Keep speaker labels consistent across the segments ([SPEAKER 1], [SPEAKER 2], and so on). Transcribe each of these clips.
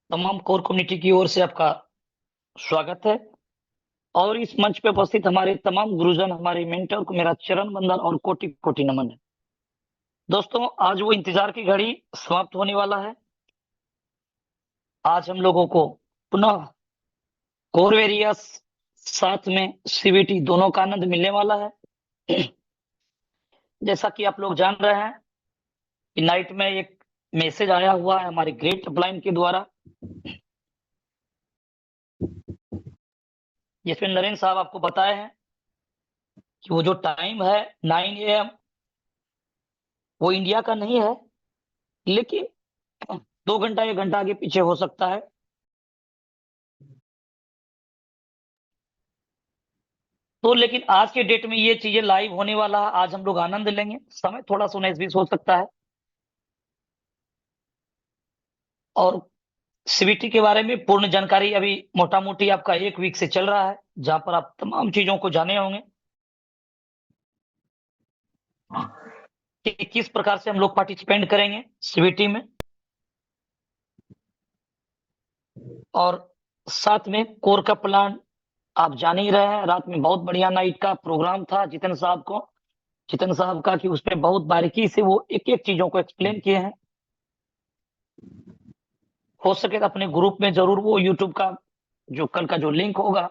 [SPEAKER 1] तमाम core community की ओर से आपका स्वागत है। और इस मंच पे उपस्थित हमारे तमाम गुरुजन, हमारे मेंटर को मेरा चरण वंदन और कोटि कोटि नमन है। दोस्तों, आज वो इंतजार की घड़ी समाप्त होने वाला है। आज हम लोगों को पुनः कोर वेरियस साथ में सीवीटी दोनों का आनंद मिलने वाला है। जैसा कि आप लोग जान रहे हैं कि नाइट में एक मैसेज आया हुआ है हमारे ग्रेट अपलाइन के द्वारा, जिसमें नरेंद्र साहब आपको बताए हैं कि वो जो टाइम है 9 AM, वो इंडिया का नहीं है, लेकिन 2 घंटा 1 घंटा आगे पीछे हो सकता है। तो लेकिन आज के डेट में ये चीजें लाइव होने वाला है, आज हम लोग आनंद लेंगे। समय थोड़ा सा 19-20 हो सकता है। और सीबीटी के बारे में पूर्ण जानकारी अभी मोटा मोटी आपका 1 वीक से चल रहा है, जहां पर आप तमाम चीजों को जाने होंगे कि किस प्रकार से हम लोग पार्टिसिपेट करेंगे सीबीटी में। और साथ में कोर का प्लान आप जान ही रहे हैं। रात में बहुत बढ़िया नाइट का प्रोग्राम था जितन साहब का, कि उसमें बहुत बारीकी से वो एक एक चीजों को एक्सप्लेन किए हैं। हो सके तो अपने ग्रुप में जरूर वो यूट्यूब का जो कल का जो लिंक होगा,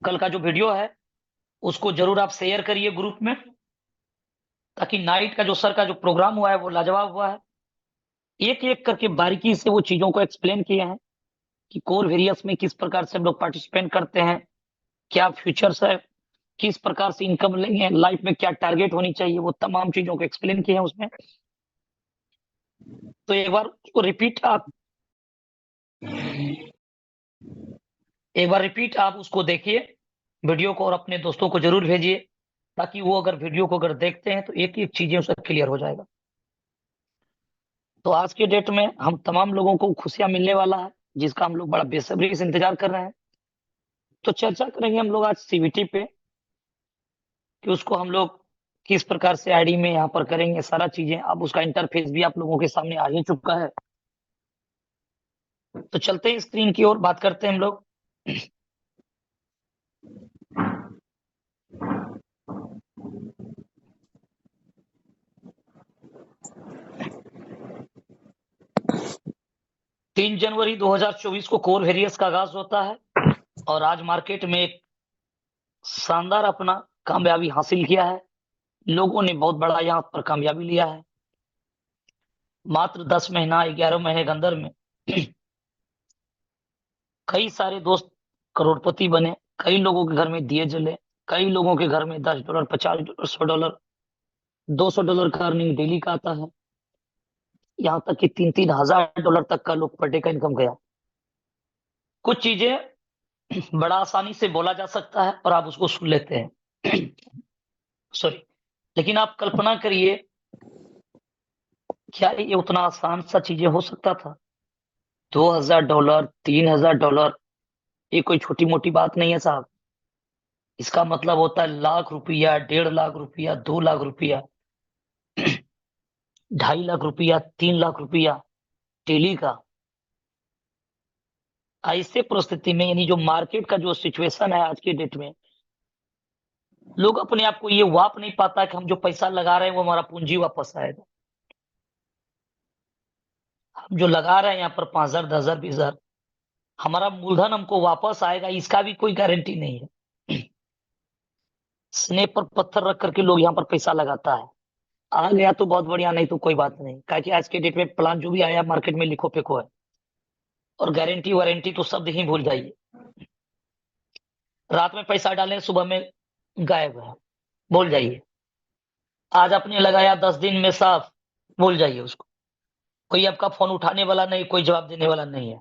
[SPEAKER 1] कल का जो वीडियो है उसको जरूर आप शेयर करिए ग्रुप में, ताकि नाइट का जो सर का जो प्रोग्राम हुआ है वो लाजवाब हुआ है। एक एक करके बारीकी से वो चीजों को एक्सप्लेन किए हैं कि कोर वेरियस में किस प्रकार से हम लोग पार्टिसिपेट करते हैं, क्या फ्यूचर्स है, किस प्रकार से इनकम लेंगे, लाइफ में क्या टारगेट होनी चाहिए, वो तमाम चीजों को एक्सप्लेन किए हैं उसमें। तो एक बार रिपीट आप उसको देखिए वीडियो को, और अपने दोस्तों को जरूर भेजिए, ताकि वो अगर वीडियो को अगर देखते हैं तो एक एक चीजें उसका क्लियर हो जाएगा। तो आज के डेट में हम तमाम लोगों को खुशियां मिलने वाला है, जिसका हम लोग बड़ा बेसब्री से इंतजार कर रहे हैं। तो चर्चा करेंगे हम लोग आज सीवीटी पे, कि उसको हम लोग किस प्रकार से आईडी में यहाँ पर करेंगे सारा चीजें। अब उसका इंटरफेस भी आप लोगों के सामने आ ही चुका है। तो चलते हैं स्क्रीन की ओर, बात करते हैं हम लोग। 3 जनवरी 2024 को कोर वेरियस का आगाज होता है, और आज मार्केट में एक शानदार अपना कामयाबी हासिल किया है। लोगों ने बहुत बड़ा यहाँ पर कामयाबी लिया है। मात्र 10 महीना 11 महीने के अंदर में कई सारे दोस्त करोड़पति बने, कई लोगों के घर में दिए जले, कई लोगों के घर में $10, $50, $100, $200 का अर्निंग डेली का आता है। यहाँ तक कि 3-3 हजार डॉलर तक का लोग पर डे का इनकम गया। कुछ चीजें बड़ा आसानी से बोला जा सकता है और आप उसको सुन लेते हैं। सॉरी, लेकिन आप कल्पना करिए, क्या ये उतना आसान सा चीजें हो सकता था? $2,000, $3,000, ये कोई छोटी मोटी बात नहीं है साहब। इसका मतलब होता है ₹1,00,000, ₹1.5 लाख, ₹2 लाख, ₹2.5 लाख, ₹3 लाख डेली का। ऐसे परिस्थिति में, यानी जो मार्केट का जो सिचुएशन है आज के डेट में, लोग अपने आप को ये वाप नहीं पाता कि हम जो पैसा लगा रहे हैं वो हमारा पूंजी वापस आएगा। हम जो लगा रहे हैं यहाँ पर 5,000, 10,000, 20,000, हमारा मूलधन हमको वापस आएगा, इसका भी कोई गारंटी नहीं है। स्नेह पर पत्थर रख करके लोग यहाँ पर पैसा लगाता है। आ गया तो बहुत बढ़िया, नहीं तो कोई बात नहीं, क्योंकि आज के डेट में प्लान जो भी आया मार्केट में लिखो फेंको है। और गारंटी वारंटी तो शब्द ही भूल जाइए। रात में पैसा डालें, सुबह में गायब है, भूल जाइए। आज आपने लगाया 10 दिन में साफ, भूल जाइए उसको। कोई आपका फोन उठाने वाला नहीं, कोई जवाब देने वाला नहीं है।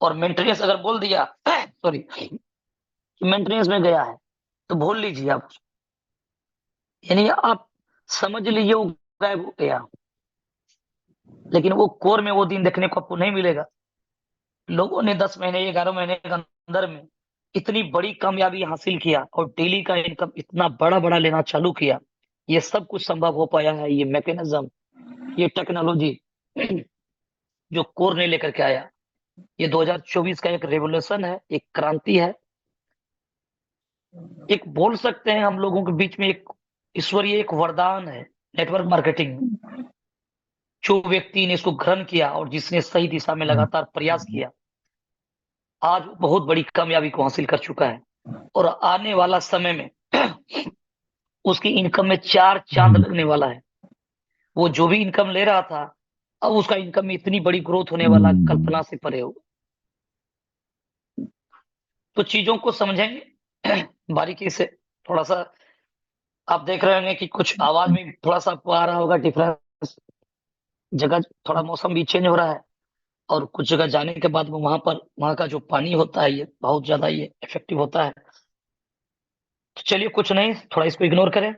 [SPEAKER 1] और मेंटेनेंस अगर बोल दिया सॉरी, कि मेंटेनेंस में गया है, तो भूल लीजिए आप उसको। यानी आप समझ लीजिए वो गायब हो गया। लेकिन वो कोर में वो दिन देखने को आपको नहीं मिलेगा। लोगों ने 10 महीने 11 महीने के अंदर में इतनी बड़ी कामयाबी हासिल किया, और डेली का इनकम इतना बड़ा बड़ा लेना चालू किया। ये सब कुछ संभव हो पाया है, ये मैकेनिज्म, ये टेक्नोलॉजी जो कोर ने लेकर के आया। ये 2024 का एक रेवोल्यूशन है, एक क्रांति है। एक बोल सकते हैं हम लोगों के बीच में एक ईश्वरीय एक वरदान है नेटवर्क मार्केटिंग में। जो व्यक्ति ने इसको ग्रहण किया और जिसने सही दिशा में लगातार प्रयास किया, आज वो बहुत बड़ी कामयाबी को हासिल कर चुका है। और आने वाला समय में उसकी इनकम में 4 चाँद लगने वाला है। वो जो भी इनकम ले रहा था, अब उसका इनकम में इतनी बड़ी ग्रोथ होने वाला, कल्पना से परे होगा। तो चीज़ों को समझेंगे बारीकी से। थोड़ा-सा आप देख रहे होंगे कि कुछ आवाज़ में थोड़ा-सा आपको आ रहा होगा डिफरेंस। जगह थोड़ा मौसम भी चेंज हो रहा है और कुछ जगह जाने के बाद में वहाँ का जो पानी होता है, ये बहुत ज़्यादा ये इफ़ेक्टिव होता है। तो चलिए कुछ नहीं, थोड़ा इसको इग्नोर करें।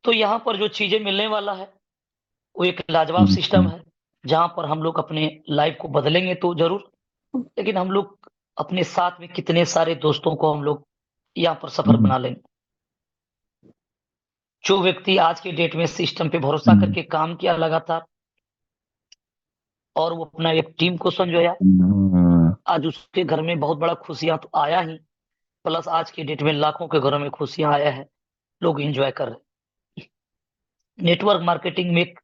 [SPEAKER 1] तो यहाँ पर जो चीज़ें मिलने वाला है, वो एक लाजवाब सिस्टम है, जहाँ पर हम लोग अपने लाइफ़ को बदलेंगे तो ज़रूर, लेकिन हम लोग अपने साथ में कितने सारे दोस्तों को हम लोग यहाँ पर सफल बना लेंगे। जो व्यक्ति आज के डेट में सिस्टम पे भरोसा करके काम किया लगातार और वो अपना एक टीम को संजोया, आज उसके घर में बहुत बड़ा खुशियाँ तो आया ही, प्लस आज के डेट में लाखों के घरों में खुशियाँ आया है, लोग एन्जॉय कर रहे हैं। नेटवर्क मार्केटिंग में एक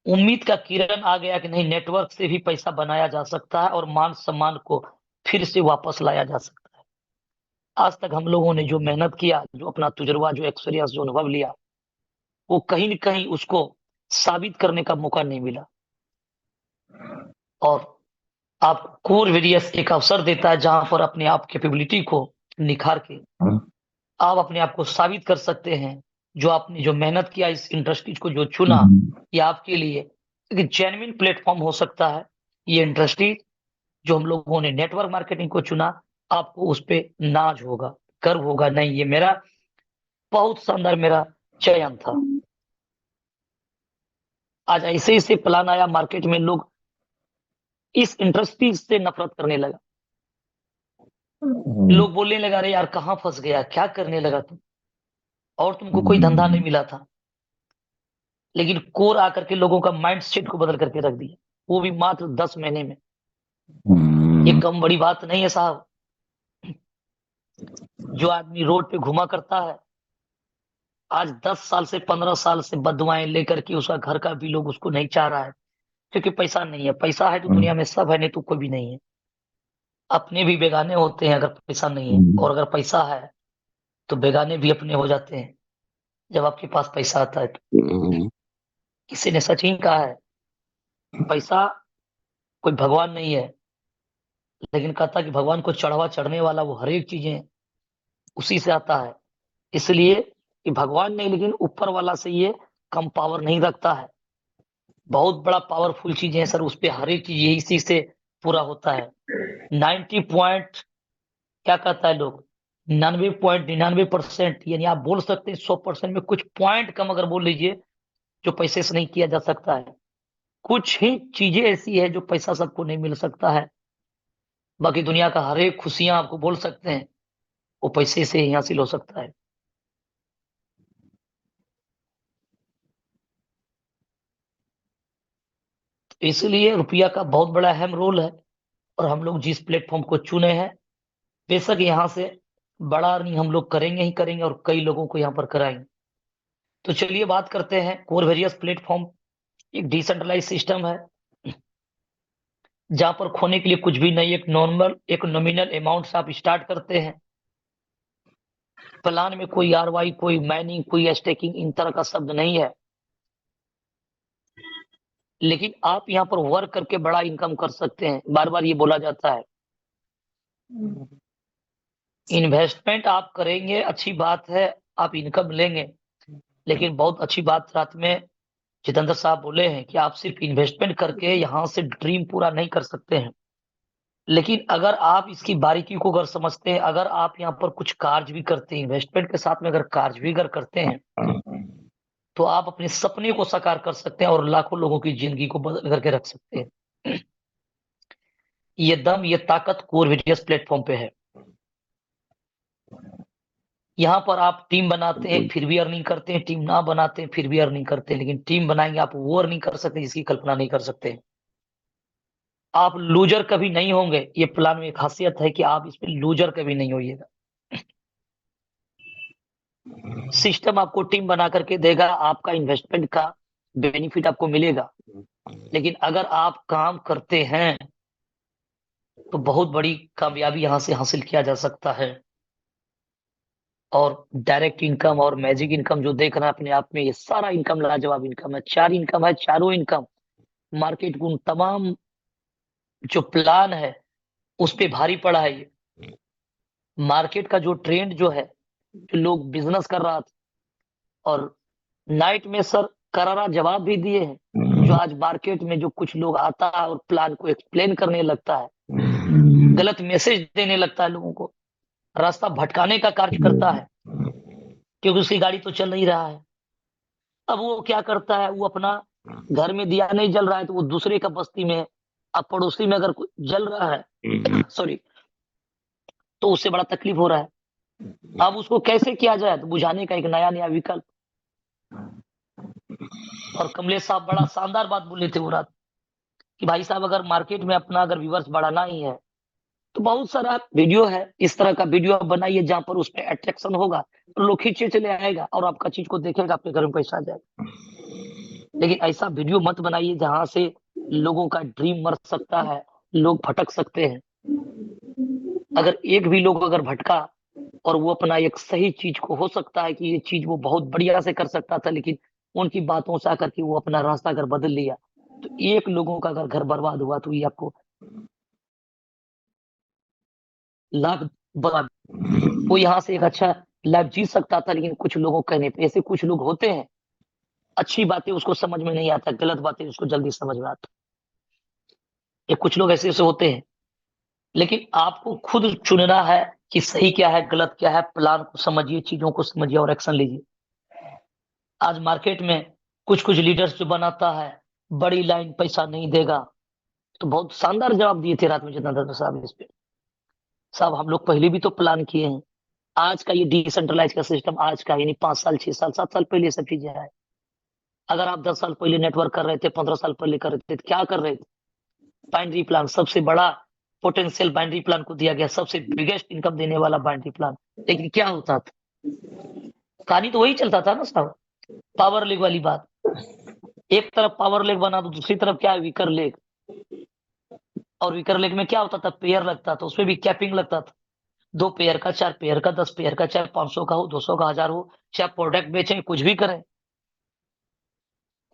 [SPEAKER 1] उम्मीद का किरण आ गया कि नहीं, नेटवर्क से भी पैसा बनाया जा सकता है और मान-सम्मान को फिर से वापस लाया जा सकता है। आज तक हम लोगों ने जो मेहनत किया, जो अपना तजुर्बा, जो एक्सपीरियंस, जो अनुभव लिया, वो कहीं न कहीं उसको साबित करने का मौका नहीं मिला। और आप कोर वेरियस एक अवसर देता है जहाँ पर अपने आप कैपेबिलिटी को निखार के आप अपने आप को साबित कर सकते हैं। जो आपने जो मेहनत किया, इस इंडस्ट्रीज़ को जो चुना, ये आपके लिए एक जेन्युइन प्लेटफ़ॉर्म हो सकता है। ये इंडस्ट्री जो हम लोगों ने नेटवर्क मार्केटिंग को चुना, आपको उस पे नाज़ होगा, गर्व होगा, नहीं ये मेरा बहुत शानदार मेरा चयन था। आज ऐसे-ऐसे प्लान आया मार्केट में, लोग इस इंडस्ट्री से नफ़रत करने लगा। लोग बोलने लगा, "अरे यार कहाँ फँस गया? क्या करने लगा तू? और तुमको कोई धंधा नहीं मिला था?" लेकिन कोर आकर के लोगों का माइंडसेट को बदल करके रख दिया, वो भी मात्र 10 महीने में। ये कम बड़ी बात नहीं है साहब। जो आदमी रोड पे घुमा करता है, आज 10 साल से 15 साल से बददुआएँ लेकर के उसका घर का भी लोग उसको नहीं चाह रहा है, क्योंकि पैसा नहीं है। पैसा है तो दुनिया में सब है, नहीं तो कोई भी नहीं है। अपने भी बेगाने होते हैं अगर पैसा नहीं है, और अगर पैसा है, तो बेगाने भी अपने हो जाते हैं, जब आपके पास पैसा आता है तो। किसी ने सच ही कहा है, पैसा कोई भगवान नहीं है, लेकिन कहता है कि भगवान को चढ़ावा चढ़ने वाला वो हर एक चीज़ें उसी से आता है। इसलिए कि भगवान नहीं, लेकिन ऊपर वाला से ये कम पावर नहीं रखता है। बहुत बड़ा पावरफुल चीज़ें हैं सर, उसपे हर एक चीज़ यही इसी से पूरा होता है। 90 पॉइंट क्या कहता है लोग, 99.99% यानी आप बोल सकते हैं 100% में कुछ पॉइंट कम अगर बोल लीजिए, जो पैसे से नहीं किया जा सकता है। कुछ ही चीज़ें ऐसी है जो पैसा सबको नहीं मिल सकता है। बाकी दुनिया का हर एक खुशियाँ आपको बोल सकते हैं, वो पैसे से ही हासिल हो सकता है। इसलिए रुपया का बहुत बड़ा अहम रोल है, और हम लोग जिस प्लेटफ़ॉर्म को चुने हैं, बेशक यहाँ से बड़ा अर्निंग हम लोग करेंगे ही करेंगे और कई लोगों को यहाँ पर कराएँगे। तो चलिए बात करते हैं कोर वेरियस प्लेटफ़ॉर्म एक डिसेंट्रलाइज़्ड सिस्टम है, जहाँ पर खोने के लिए कुछ भी नहीं, एक नॉमिनल अमाउंट से आप स्टार्ट करते हैं। प्लान में कोई आरओआई, कोई माइनिंग, कोई स्टेकिंग इन तरह का शब्द नहीं है। लेकिन आप यहाँ पर वर्क करके बड़ा इनकम कर सकते हैं। बार-बार ये बोला जाता है। इन्वेस्टमेंट आप करेंगे, अच्छी बात है, आप इनकम लेंगे। लेकिन बहुत अच्छी बात रात में जितेंद्र साहब बोले हैं कि आप सिर्फ़ इन्वेस्टमेंट करके यहाँ से ड्रीम पूरा नहीं कर सकते हैं। लेकिन अगर आप इसकी बारीकी को अगर समझते हैं, अगर आप यहाँ पर कुछ कार्य भी करते हैं, इन्वेस्टमेंट के साथ में अगर कार्य भी अगर करते हैं, तो आप अपने सपने को साकार कर सकते हैं और लाखों लोगों की ज़िंदगी को बदल करके रख सकते हैं। ये दम, ये ताकत कोर वेरियस प्लेटफ़ॉर्म पे है। यहाँ पर आप टीम बनाते हैं फिर भी अर्निंग करते हैं, टीम ना बनाते हैं फिर भी अर्निंग करते हैं, लेकिन टीम बनाएंगे आप वो अर्निंग कर सकते हैं जिसकी कल्पना नहीं कर सकते। आप लूजर कभी नहीं होंगे, ये प्लान में एक खासियत है कि आप इसमें लूजर कभी नहीं होइएगा। सिस्टम आपको टीम बना करके देगा, आपका इन्वेस्टमेंट का बेनिफिट आपको मिलेगा, लेकिन अगर आप काम करते हैं तो बहुत बड़ी कामयाबी यहाँ से हासिल किया जा सकता है। और डायरेक्ट इनकम और मैजिक इनकम जो देख रहे हैं अपने आप में, ये सारा इनकम लाजवाब इनकम है। 4 इनकम है, चारों इनकम मार्केट को उन तमाम जो प्लान है उस पे भारी पड़ा है ये। मार्केट का जो ट्रेंड जो है, जो लोग बिजनेस कर रहा था और नाइट में सर करारा जवाब भी दिए हैं, जो आज मार्केट में जो कुछ लोग आता है और प्लान को एक्सप्लेन करने लगता है, गलत मैसेज देने लगता है लोगों को, रास्ता भटकाने का कार्य करता है, क्योंकि उसकी गाड़ी तो चल नहीं रहा है। अब वो क्या करता है, वो अपना घर में दिया नहीं जल रहा है तो वो दूसरे का बस्ती में, अब पड़ोसी में अगर कोई जल रहा है सॉरी, तो उससे बड़ा तकलीफ हो रहा है। अब उसको कैसे किया जाए, तो बुझाने का एक नया नया विकल्प। और कमलेश साहब बड़ा शानदार बात बोले थे वो रात, कि भाई साहब अगर मार्केट में अपना अगर व्यूवर्स बढ़ाना ही है तो बहुत सारा वीडियो है, इस तरह का वीडियो आप बनाइए जहां पर उस पर अट्रैक्शन होगा तो लोग खींचे चले आएगा और आपका चीज को देखेगा, आपके घर में पैसा आ जाएगा। लेकिन ऐसा वीडियो मत बनाइए जहां से लोगों का ड्रीम मर सकता है, लोग भटक सकते हैं। अगर एक भी लोग अगर भटका और वो अपना एक सही चीज को, हो सकता है कि ये चीज वो बहुत बढ़िया से कर सकता था, लेकिन उनकी बातों से आकर के वो अपना रास्ता अगर बदल लिया, तो एक लोगों का अगर घर बर्बाद हुआ तो ये आपको लाख बर्बाद। वो यहाँ से एक अच्छा लाइफ जी सकता था, लेकिन कुछ लोगों कहने पे, ऐसे कुछ लोग होते हैं, अच्छी बातें उसको समझ में नहीं आता, गलत बातें उसको जल्दी समझ में आता। ये कुछ लोग ऐसे ऐसे होते हैं, लेकिन आपको खुद चुनना है कि सही क्या है गलत क्या है। प्लान को समझिए, चीजों को समझिए और एक्शन लीजिए। आज मार्केट में कुछ कुछ लीडर्स जो बनाता है, बड़ी लाइन पैसा नहीं देगा, तो बहुत शानदार जवाब दिए थे रात में जितना दत्ता साहब इस पे। साहब हम लोग पहले भी तो प्लान किए हैं। आज का ये डिसेंट्रलाइज का सिस्टम आज का, यानी 5 साल 6 साल 7 साल पहले ये सब चीजें आए। अगर आप 10 साल पहले नेटवर्क कर रहे थे, 15 साल पहले कर रहे थे, तो क्या कर रहे थे? बाइनरी प्लान सबसे बड़ा पोटेंशियल बाइनरी प्लान को दिया गया, सबसे बिगेस्ट इनकम देने वाला बाइनरी प्लान। लेकिन क्या होता था, कहानी तो वही चलता था ना साहब, पावर लेग वाली बात। एक तरफ पावर लेग बना तो दूसरी तरफ क्या है, वीकर लेग। और वीकर लेग में क्या होता था, पेयर लगता था, उसमें भी कैपिंग लगता था। 2 पेयर का, 4 पेयर का, 10 पेयर का, चाहे 500 का हो, 200 का, 1000 हो, चाहे प्रोडक्ट बेचें, कुछ भी करें,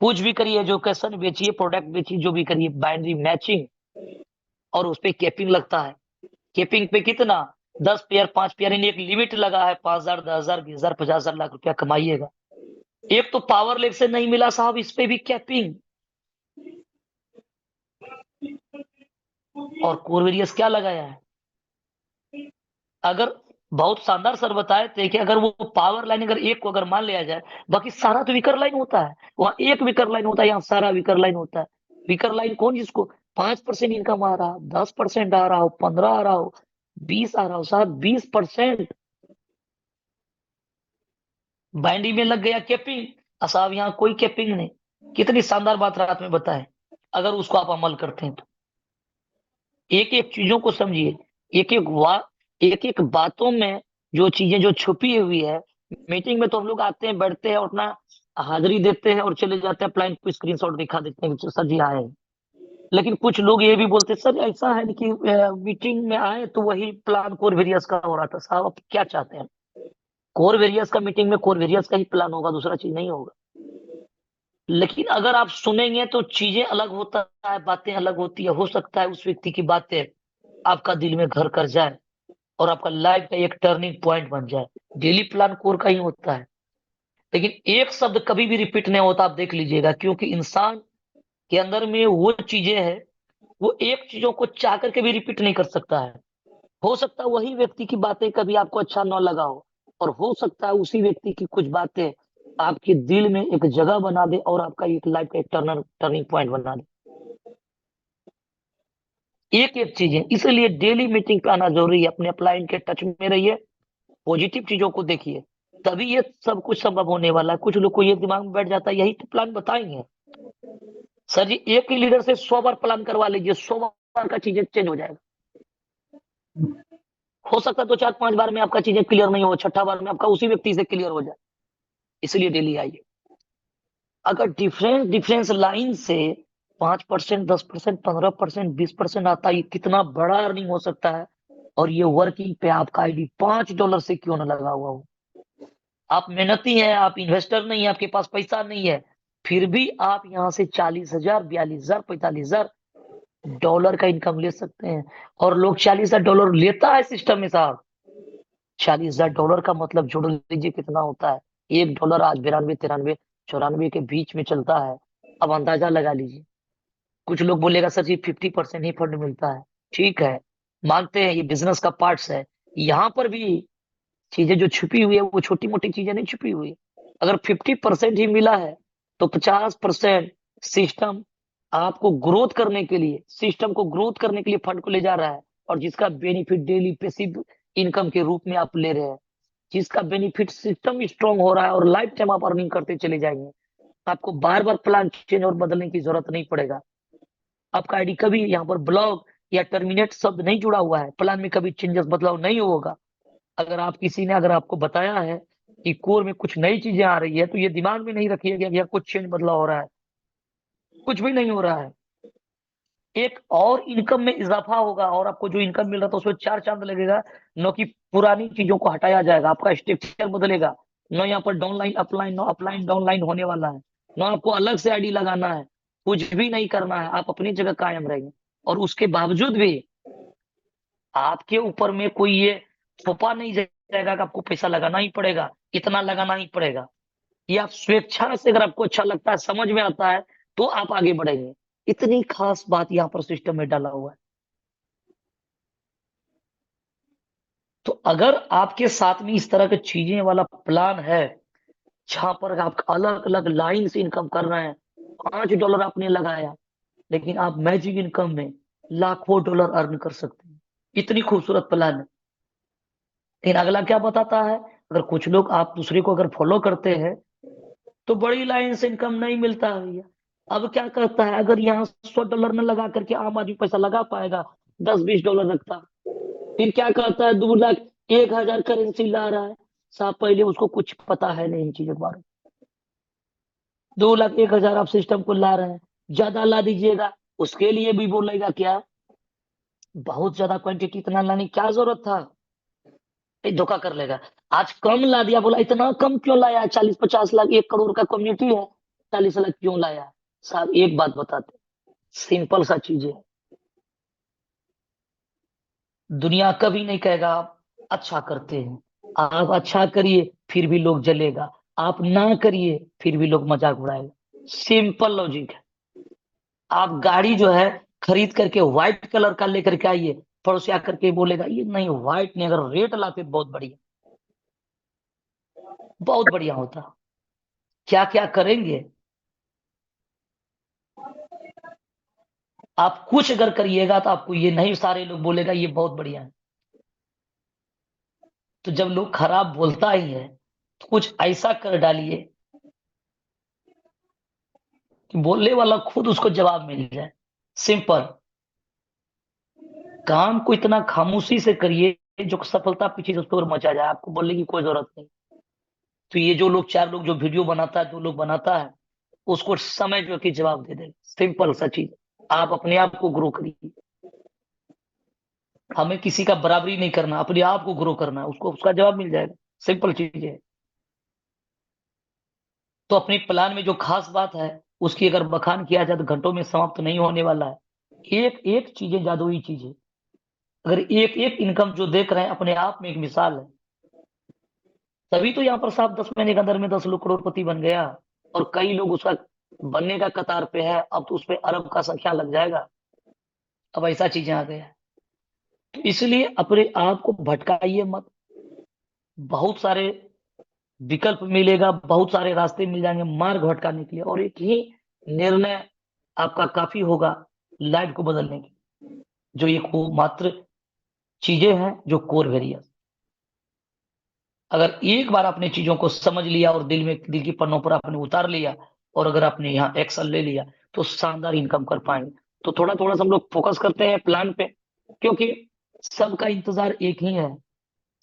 [SPEAKER 1] कुछ भी करिए, जो क्वेश्चन बेचिए, प्रोडक्ट बेचिए, जो भी करिए, बाइनरी मैचिंग। और उस पे कैपिंग लगता है। कैपिंग पे कितना, 10 पेयर, 5 पेयर, यानी एक लिमिट लगा है, 5,000, 10,000, 20,000, 50,000, लाख रुपया कमाइएगा। एक तो पावर लेग से नहीं मिला साहब, इस पे भी कैपिंग। और कोरवेरियस क्या लगाया है, अगर बहुत शानदार सर बताए थे कि अगर वो पावर लाइन अगर एक को अगर मान लिया जाए, बाकी सारा तो विकर लाइन होता है। वहां एक विकर लाइन होता है, यहाँ सारा विकर लाइन होता है। विकर लाइन कौन, जिसको 5% इनकम आ रहा हो, 10% आ रहा हो, 15 आ रहा हो, 20 आ रहा हो, साहब 20% बैंडी में लग गया कैपिंग। साहब यहाँ कोई कैपिंग नहीं। कितनी शानदार बात रात में बताए, अगर उसको आप अमल करते हैं तो। एक एक चीजों को समझिए, एक एक एक बातों में जो चीजें जो छुपी हुई है। मीटिंग में तो हम लोग आते हैं, बैठते हैं और अपना हाजिरी देते हैं और चले जाते हैं, क्लाइंट को स्क्रीनशॉट दिखा देते हैं कि सर जी आए हैं। लेकिन कुछ लोग ये भी बोलते हैं, सर ऐसा है कि मीटिंग में आए तो वही प्लान कोर वेरियस का हो रहा था। साहब आप क्या चाहते हैं, कोर वेरियस का मीटिंग में कोर वेरियस का ही प्लान होगा, दूसरा चीज नहीं होगा। लेकिन अगर आप सुनेंगे तो चीजें अलग होता है, बातें अलग होती है। हो सकता है उस व्यक्ति की बातें आपका दिल में घर कर जाए और आपका लाइफ का एक टर्निंग पॉइंट बन जाए। डेली प्लान कोर का ही होता है, लेकिन एक शब्द कभी भी रिपीट नहीं होता, आप देख लीजिएगा। क्योंकि इंसान के अंदर में वो चीजें हैं, वो एक चीजों को चाह करके भी रिपीट नहीं कर सकता है। हो सकता है वही व्यक्ति की बातें कभी आपको अच्छा न लगा हो, और हो सकता है उसी व्यक्ति की कुछ बातें आपके दिल में एक जगह बना दे और आपका एक लाइफ का एक टर्निंग पॉइंट बना दे। एक एक चीजें, इसलिए डेली मीटिंग पे आना जरूरी है। अपने क्लाइंट के टच में रहिए, पॉजिटिव चीजों को देखिए, तभी ये सब कुछ संभव होने वाला है। कुछ लोग को ये दिमाग में बैठ जाता है, यही तो प्लान बताएंगे सर जी, एक ही लीडर से 100 बार प्लान करवा लीजिए, 100 बार का चीजें चेंज हो जाएगा। हो सकता है 2 4 5 बार में आपका चीजें क्लियर नहीं हो, छठा बार में आपका उसी व्यक्ति से क्लियर हो जाए। इसलिए डेली आइए। अगर डिफरेंस डिफरेंस लाइन से 5%, 10%, 15%, 20% आता है, ये कितना बड़ा अर्निंग हो सकता है। और ये वर्किंग पे आपका आईडी $5 से क्यों ना लगा हुआ हो। आप मेहनती हैं, आप इन्वेस्टर नहीं है, आपके पास पैसा नहीं है, फिर भी आप यहाँ से 40,000, 42,000, 45,000 डॉलर का इनकम ले सकते हैं। और लोग 40,000 डॉलर लेता है सिस्टम में साहब। 40,000 डॉलर का मतलब जोड़ लीजिए कितना होता है। $1 आज 92, 93, 94 के बीच में चलता है। अब अंदाजा लगा लीजिए। कुछ लोग बोलेगा सर जी 50% ही फंड मिलता है। ठीक है, मानते हैं ये बिजनेस का पार्ट्स है। यहाँ पर भी चीजें जो छुपी हुई है वो छोटी मोटी चीजें नहीं छुपी हुई है। अगर 50% ही मिला है तो 50% सिस्टम आपको ग्रोथ करने के लिए, सिस्टम को ग्रोथ करने के लिए फंड को ले जा रहा है। और जिसका बेनिफिट डेली पैसिव इनकम के रूप में आप ले रहे हैं, जिसका बेनिफिट सिस्टम स्ट्रांग हो रहा है और लाइफ टाइम आप अर्निंग करते चले जाएंगे। आपको बार बार प्लान चेंज और बदलने की जरूरत नहीं पड़ेगा। आपका आईडी कभी यहाँ पर ब्लॉक या टर्मिनेट शब्द नहीं जुड़ा हुआ है, प्लान में कभी चेंजेस बदलाव नहीं होगा। अगर आप किसी ने अगर आपको बताया है कि कोर में कुछ नई चीजें आ रही है, तो ये दिमाग में नहीं रखिएगा कि यहाँ कुछ चेंज बदलाव हो रहा है। कुछ भी नहीं हो रहा है। एक और इनकम में इजाफा होगा, और आपको जो इनकम मिल रहा था उसमें 4 चांद लगेगा। न कि पुरानी चीजों को हटाया जाएगा, आपका स्ट्रक्चर बदलेगा। न यहाँ पर डाउनलाइन अपलाइन, न अपलाइन डाउनलाइन होने वाला है। न आपको अलग से आईडी लगाना है, कुछ भी नहीं करना है, आप अपनी जगह कायम रहेंगे। और उसके बावजूद भी आपके ऊपर में कोई ये थोपा नहीं जाएगा कि आपको पैसा लगाना ही पड़ेगा, इतना लगाना ही पड़ेगा। ये आप स्वेच्छा से, अगर आपको अच्छा लगता है, समझ में आता है, तो आप आगे बढ़ेंगे। इतनी खास बात यहाँ पर सिस्टम में डाला हुआ है। तो अगर आपके साथ में इस तरह के चीजें वाला प्लान है, जहां पर आप अलग अलग लाइन से इनकम कर रहे हैं, $5 आपने लगाया, लेकिन आप मैजिक इनकम में लाखों डॉलर अर्न कर सकते हैं। इतनी खूबसूरत प्लान है। लेकिन अगला क्या बताता है, अगर कुछ लोग आप दूसरे को अगर फॉलो करते हैं तो बड़ी लाइन से इनकम नहीं मिलता है भैया। अब क्या करता है, अगर यहाँ $100 न लगा करके आम आदमी पैसा लगा पाएगा, 10-20 डॉलर रखता, फिर क्या करता है, 2 लाख 1,000 करेंसी ला रहा है। साहब पहले उसको कुछ पता है नहीं इन चीजों के बारे में। 2,01,000 आप सिस्टम को ला रहे हैं, ज्यादा ला दीजिएगा, उसके लिए भी बोलेगा क्या, बहुत ज्यादा क्वांटिटी, इतना लाने की क्या जरूरत था। ये धोखा कर लेगा। आज कम ला दिया, बोला इतना कम क्यों लाया, 40-50 लाख 1 करोड़ का कम्युनिटी है, 40 लाख क्यों लाया। साहब एक बात बताते, सिंपल सा चीज है। दुनिया कभी नहीं कहेगा आप अच्छा करते हैं। आप अच्छा करिए फिर भी लोग जलेगा, आप ना करिए फिर भी लोग मजाक उड़ाएगा। सिंपल लॉजिक है। आप गाड़ी जो है खरीद करके व्हाइट कलर का लेकर के आइए, पड़ोसी आकर के बोलेगा ये नहीं व्हाइट नहीं, अगर रेड लाते तो बहुत बढ़िया, बहुत बढ़िया होता। क्या क्या करेंगे आप, कुछ अगर करिएगा तो आपको ये नहीं सारे लोग बोलेगा ये बहुत बढ़िया है। तो जब लोग खराब बोलता ही है तो कुछ ऐसा कर डालिए कि बोलने वाला खुद उसको जवाब मिल जाए। सिंपल। काम को इतना खामोशी से करिए जो सफलता पीछे से उसके ऊपर मचा जाए, आपको बोलने की कोई जरूरत नहीं। तो ये जो लोग 4 लोग जो वीडियो बनाता है, 2 लोग बनाता है, उसको समय जो कि जवाब दे दे। सिंपल सा चीज। आप अपने आप को ग्रो करिए। हमें किसी का बराबरी नहीं करना, अपने आप को ग्रो करना है, उसको उसका जवाब मिल जाएगा। सिंपल चीज है। तो अपने प्लान में जो खास बात है उसकी अगर बखान किया जाए तो घंटों में समाप्त नहीं होने वाला है। एक एक चीजें जादुई चीज है। अगर एक एक इनकम जो देख रहे हैं अपने आप में एक मिसाल है। तभी तो यहाँ पर साहब 10 महीने के अंदर में 10 लोग करोड़पति बन गया। और कई लोग उसका बनने का कतार पे है, अब तो उस पे अरब का संख्या लग जाएगा। अब ऐसा चीजें आ गया है। तो इसलिए अपने आप को भटकाइए मत। बहुत सारे विकल्प मिलेगा, बहुत सारे रास्ते मिल जाएंगे मार्ग भटकाने के लिए, और एक ही निर्णय आपका काफी होगा लाइफ को बदलने की। जो एक वो मात्र चीजें हैं जो कोर वेरियस। अगर एक बार आपने चीजों को समझ लिया और दिल की पन्नों पर आपने उतार लिया और अगर आपने यहाँ एक्शन ले लिया तो शानदार इनकम कर पाएंगे। तो थोड़ा थोड़ा सब लोग फोकस करते हैं प्लान पे, क्योंकि सबका इंतजार एक ही है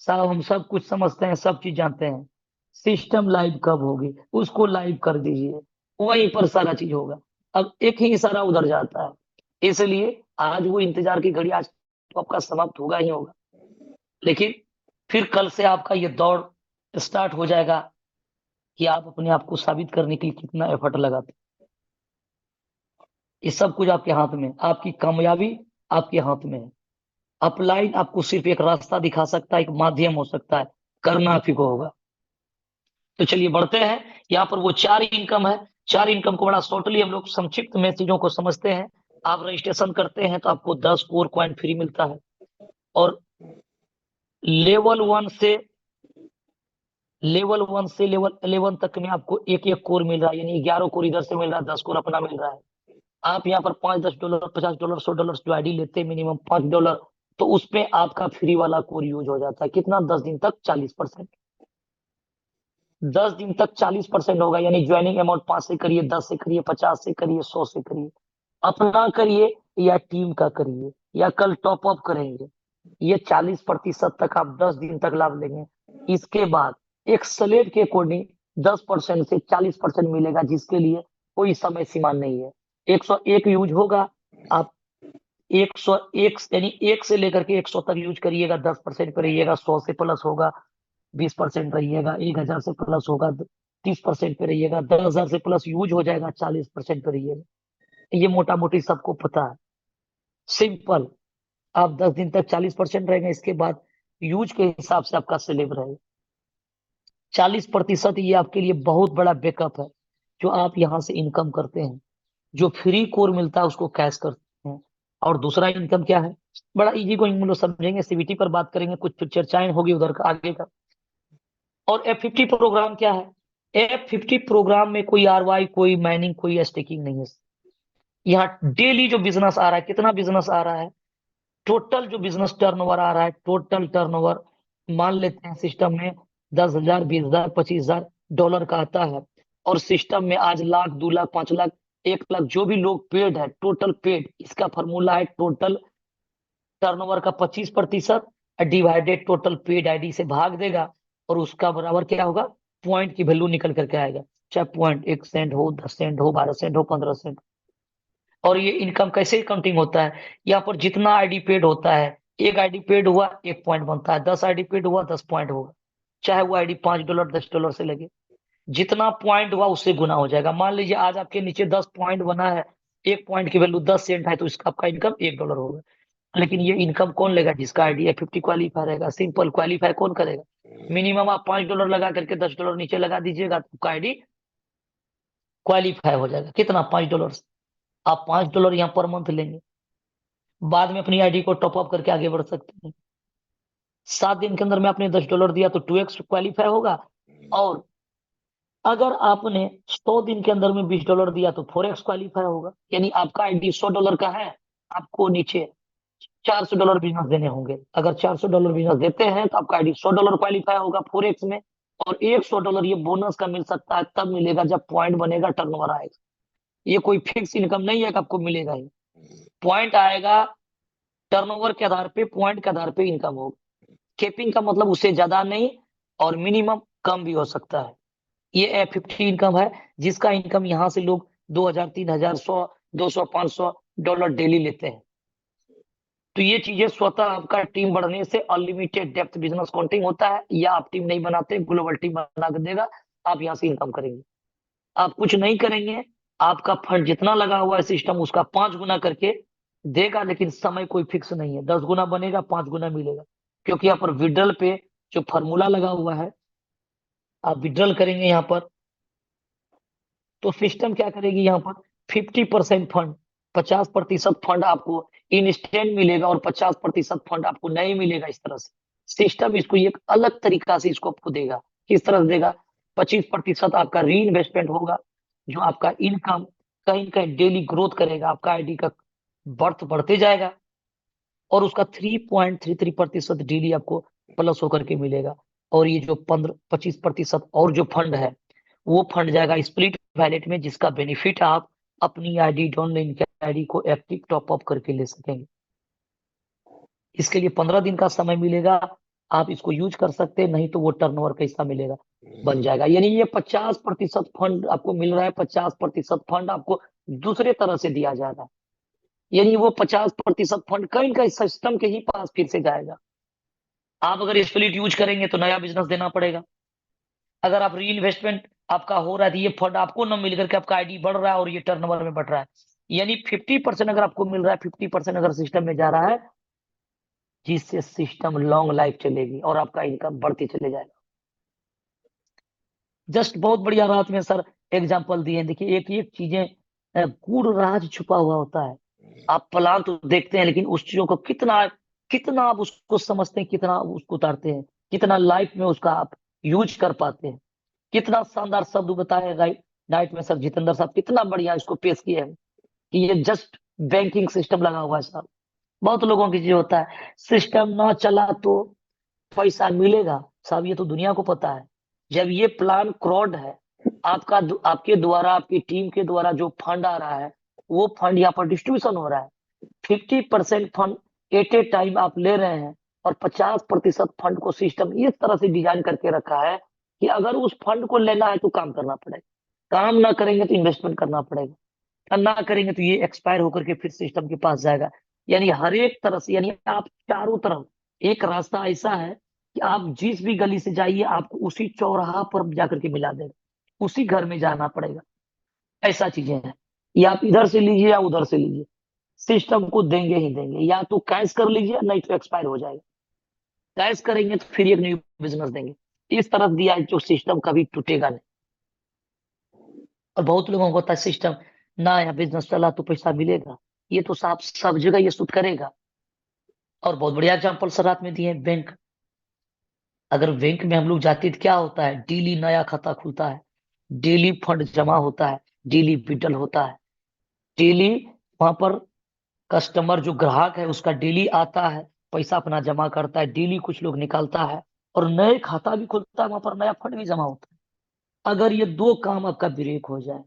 [SPEAKER 1] साहब, हम सब कुछ समझते हैं, सब चीज जानते हैं। सिस्टम लाइव कब होगी उसको लाइव कर दीजिए, वहीं पर सारा चीज होगा। अब एक ही इशारा उधर जाता है, इसलिए आज वो इंतजार की घड़ी आज तो आपका समाप्त होगा ही होगा। लेकिन फिर कल से आपका ये दौड़ स्टार्ट हो जाएगा कि आप अपने आप को साबित करने के लिए कितना एफर्ट लगाते हैं। ये सब कुछ आपके हाथ में है, आपकी कामयाबी आपके हाथ में है। अपलाइन आपको सिर्फ एक रास्ता दिखा सकता है, एक माध्यम हो सकता है, करना आप ही को होगा। तो चलिए बढ़ते हैं। यहाँ पर वो 4 इनकम है, 4 इनकम को बड़ा शॉर्टली हम लोग संक्षिप्त में चीजों को समझते हैं। आप रजिस्ट्रेशन करते हैं तो आपको 10 कोर कॉइन फ्री मिलता है, और लेवल 1 से लेवल 11 तक में आपको एक एक कोर मिल रहा है, यानी 11 कोर इधर से मिल रहा है, 10 कोर अपना मिल रहा है। आप यहाँ पर $5, $10, $50, $100 जो आईडी लेते हैं, मिनिमम $5, तो उसमें आपका फ्री वाला कोर यूज हो जाता है। कितना? 10 दिन तक 40%। 10 दिन तक 40% होगा, यानी ज्वाइनिंग अमाउंट 5 से करिए, 10 से करिए, 50 से करिए, 100 से करिए, अपना करिए या टीम का करिए या कल टॉप अप करेंगे, ये 40% तक आप 10 दिन तक लाभ लेंगे। इसके बाद एक स्लेब के अकॉर्डिंग 10% से 40% मिलेगा, जिसके लिए कोई समय सीमा नहीं है। 101 यूज होगा, आप 101 यानी 1 से लेकर के 100 तक यूज करिएगा, 10% पे रहिएगा, 100 से प्लस होगा 20% रहिएगा, 1000 से प्लस होगा 30% पे रहिएगा, 10,000 से प्लस यूज हो जाएगा 40% पे रहिएगा। ये मोटा मोटी सबको पता है, सिंपल। आप 10 दिन तक 40% रहेंगे, इसके बाद यूज के हिसाब से आपका स्लेब रहेगा। 40% ये आपके लिए बहुत बड़ा बैकअप है, जो आप यहाँ से इनकम करते हैं। जो फ्री कोर मिलता है उसको कैश करते हैं। और दूसरा इनकम क्या है, बड़ा इजी गोइंग हम लोग समझेंगे, सीवीटी पर बात करेंगे, कुछ फिर चर्चाएं होगी उधर का आगे का। और F50 प्रोग्राम क्या है? F50 प्रोग्राम में कोई आरवाई, कोई माइनिंग, कोई स्टेकिंग नहीं है। यहाँ डेली जो बिजनेस आ रहा है, कितना बिजनेस आ रहा है, टोटल जो बिजनेस टर्नओवर आ रहा है, टोटल टर्नओवर मान लेते हैं सिस्टम में 10,000, 20,000, $25,000 का आता है। और सिस्टम में आज लाख, 2 लाख, 5 लाख, 1 लाख जो भी लोग पेड है, टोटल पेड, इसका फॉर्मूला है टोटल टर्नओवर का 25% डिवाइडेड टोटल पेड आईडी से भाग देगा, और उसका बराबर क्या होगा? पॉइंट की वैल्यू निकल करके आएगा, चाहे पॉइंट 1 सेंट हो, 10 सेंट हो, 12 सेंट हो, 15 सेंट। और ये इनकम कैसे काउंटिंग होता है? यहाँ पर जितना आईडी पेड होता है, एक आईडी पेड हुआ 1 पॉइंट बनता है, 10 आईडी पेड हुआ 10 पॉइंट होगा, चाहे वो आईडी $5, $10 से लगे। जितना पॉइंट हुआ उससे गुना हो जाएगा। मान लीजिए आज आपके नीचे 10 पॉइंट बना है, 1 पॉइंट की वैल्यू 10 सेंट है, तो इसका आपका इनकम $1 होगा। लेकिन ये इनकम कौन लेगा? जिसका आईडी F50 क्वालिफाई रहेगा। सिंपल, क्वालिफाई कौन करेगा? मिनिमम आप $5 लगा करके $10 नीचे लगा दीजिएगा, तो आपका आईडी क्वालिफाई हो जाएगा। कितना? $5। आप $5 यहाँ पर मंथ लेंगे, बाद में अपनी आईडी को टॉप अप करके आगे बढ़ सकते हैं। 7 दिन के अंदर में आपने $10 दिया तो 2x क्वालिफाई होगा। और अगर आपने 100 दिन के अंदर में $20 दिया तो 4x क्वालिफाई होगा। यानी आपका आईडी $100 का है, आपको नीचे $400 बिजनेस देने होंगे। अगर $400 बिजनेस देते हैं तो आपका आईडी $100 क्वालिफाई होगा 4x में। और $100 ये बोनस का मिल सकता है, तब मिलेगा जब पॉइंट बनेगा, टर्नओवर आएगा। ये कोई फिक्स इनकम नहीं है कि आपको मिलेगा ही, पॉइंट आएगा, टर्नओवर के आधार पे, पॉइंट के आधार पे इनकम होगा। कैपिंग का मतलब उससे ज्यादा नहीं, और मिनिमम कम भी हो सकता है। ये F50 इनकम है, जिसका इनकम यहाँ से लोग 2,000, 3,000, 100, 200, $500 डेली लेते हैं। तो ये चीजें स्वतः आपका टीम बढ़ने से अनलिमिटेड डेप्थ बिजनेस काउंटिंग होता है, या आप टीम नहीं बनाते, ग्लोबल टीम बना कर देगा, आप यहाँ से इनकम करेंगे। आप कुछ नहीं करेंगे, आपका फंड जितना लगा हुआ है सिस्टम उसका 5 गुना करके देगा। लेकिन समय कोई फिक्स नहीं है, 10 गुना बनेगा, 5 गुना मिलेगा। क्योंकि यहाँ पर विड्रल पे जो फॉर्मूला लगा हुआ है, आप विड्रल करेंगे यहाँ पर, तो सिस्टम क्या करेगी यहाँ पर? 50% फंड, 50% फंड आपको इंस्टेंट मिलेगा, और 50% फंड आपको नहीं मिलेगा। इस तरह से सिस्टम इसको एक अलग तरीका से इसको आपको देगा। किस तरह से देगा? 25% आपका री इन्वेस्टमेंट होगा, जो आपका इनकम कहीं न कहीं डेली ग्रोथ करेगा, आपका आईडी का बर्थ बढ़ते जाएगा, और उसका 3.33% डेली आपको प्लस होकर के मिलेगा। और ये जो 15-25% और जो फंड है वो फंड जाएगा स्प्लिट वैलेट में, जिसका बेनिफिट आप अपनी आईडी डॉन लिंक आईडी को एक्टिव टॉप अप करके ले सकेंगे। इसके लिए 15 दिन का समय मिलेगा, आप इसको यूज कर सकते हैं, नहीं तो वो टर्नओवर कैसा मिलेगा बन जाएगा। यानी ये 50% फंड आपको मिल रहा है, 50% फंड आपको दूसरे तरह से दिया जा रहा है। यानी वो 50% फंड कहीं का सिस्टम के ही पास फिर से जाएगा। आप अगर स्प्लिट यूज करेंगे तो नया बिजनेस देना पड़ेगा। अगर आप री इन्वेस्टमेंट आपका हो रहा है तो ये फंड आपको न मिल करके आपका आईडी बढ़ रहा है और ये टर्नओवर में बढ़ रहा है। यानी 50% अगर आपको मिल रहा है, 50% अगर सिस्टम में जा रहा है, जिससे सिस्टम लॉन्ग लाइफ चलेगी और आपका इनकम बढ़ते चले जाएगा। जस्ट बहुत बढ़िया रात में सर एग्जांपल दिए। देखिए एक एक चीजें गूढ़ राज छुपा हुआ होता है। आप प्लान तो देखते हैं, लेकिन उस चीजों को कितना कितना आप उसको समझते हैं, कितना उसको उतारते हैं, कितना लाइफ में उसका आप यूज कर पाते हैं। कितना शानदार शब्द बताया नाइट में सर जितेंद्र साहब, कितना बढ़िया इसको पेश किया है कि ये जस्ट बैंकिंग सिस्टम लगा हुआ है साहब। बहुत लोगों की चीज होता है, सिस्टम ना चला तो पैसा मिलेगा साहब, ये तो दुनिया को पता है। जब ये प्लान क्रॉड है, आपके द्वारा आपकी टीम के द्वारा जो फंड आ रहा है, वो फंड यहाँ पर डिस्ट्रीब्यूशन हो रहा है। 50% फंड एट ए टाइम आप ले रहे हैं, और 50% फंड को सिस्टम इस तरह से डिजाइन करके रखा है कि अगर उस फंड को लेना है तो काम करना पड़ेगा, काम ना करेंगे तो इन्वेस्टमेंट करना पड़ेगा, और ना करेंगे तो ये एक्सपायर होकर के फिर सिस्टम के पास जाएगा। यानी हर एक तरह से, यानी आप चारों तरफ एक रास्ता ऐसा है कि आप जिस भी गली से जाइए आपको उसी चौराहा पर जाकर के मिला देगा, उसी घर में जाना पड़ेगा। ऐसा चीजें हैं, या आप इधर से लीजिए या उधर से लीजिए, सिस्टम को देंगे ही देंगे। या तो कैश कर लीजिए, नहीं तो एक्सपायर हो जाएगा। कैश करेंगे तो फिर एक न्यू बिजनेस देंगे। इस तरफ दिया है जो सिस्टम कभी टूटेगा नहीं। और बहुत लोगों को होता है सिस्टम ना, या बिजनेस चला तो पैसा मिलेगा, ये तो साफ सब जगह ये सूट करेगा। और बहुत बढ़िया एग्जाम्पल सर रात में दिए, बैंक। अगर बैंक में हम लोग जाते हैं तो क्या होता है, डेली नया खाता खुलता है, डेली फंड जमा होता है, डेली विड्रॉल होता है, डेली वहां पर कस्टमर जो ग्राहक है उसका डेली आता है, पैसा अपना जमा करता है, डेली कुछ लोग निकालता है, और नए खाता भी खुलता है, वहां पर नया फंड भी जमा होता है। अगर ये दो काम आपका ब्रेक हो जाए,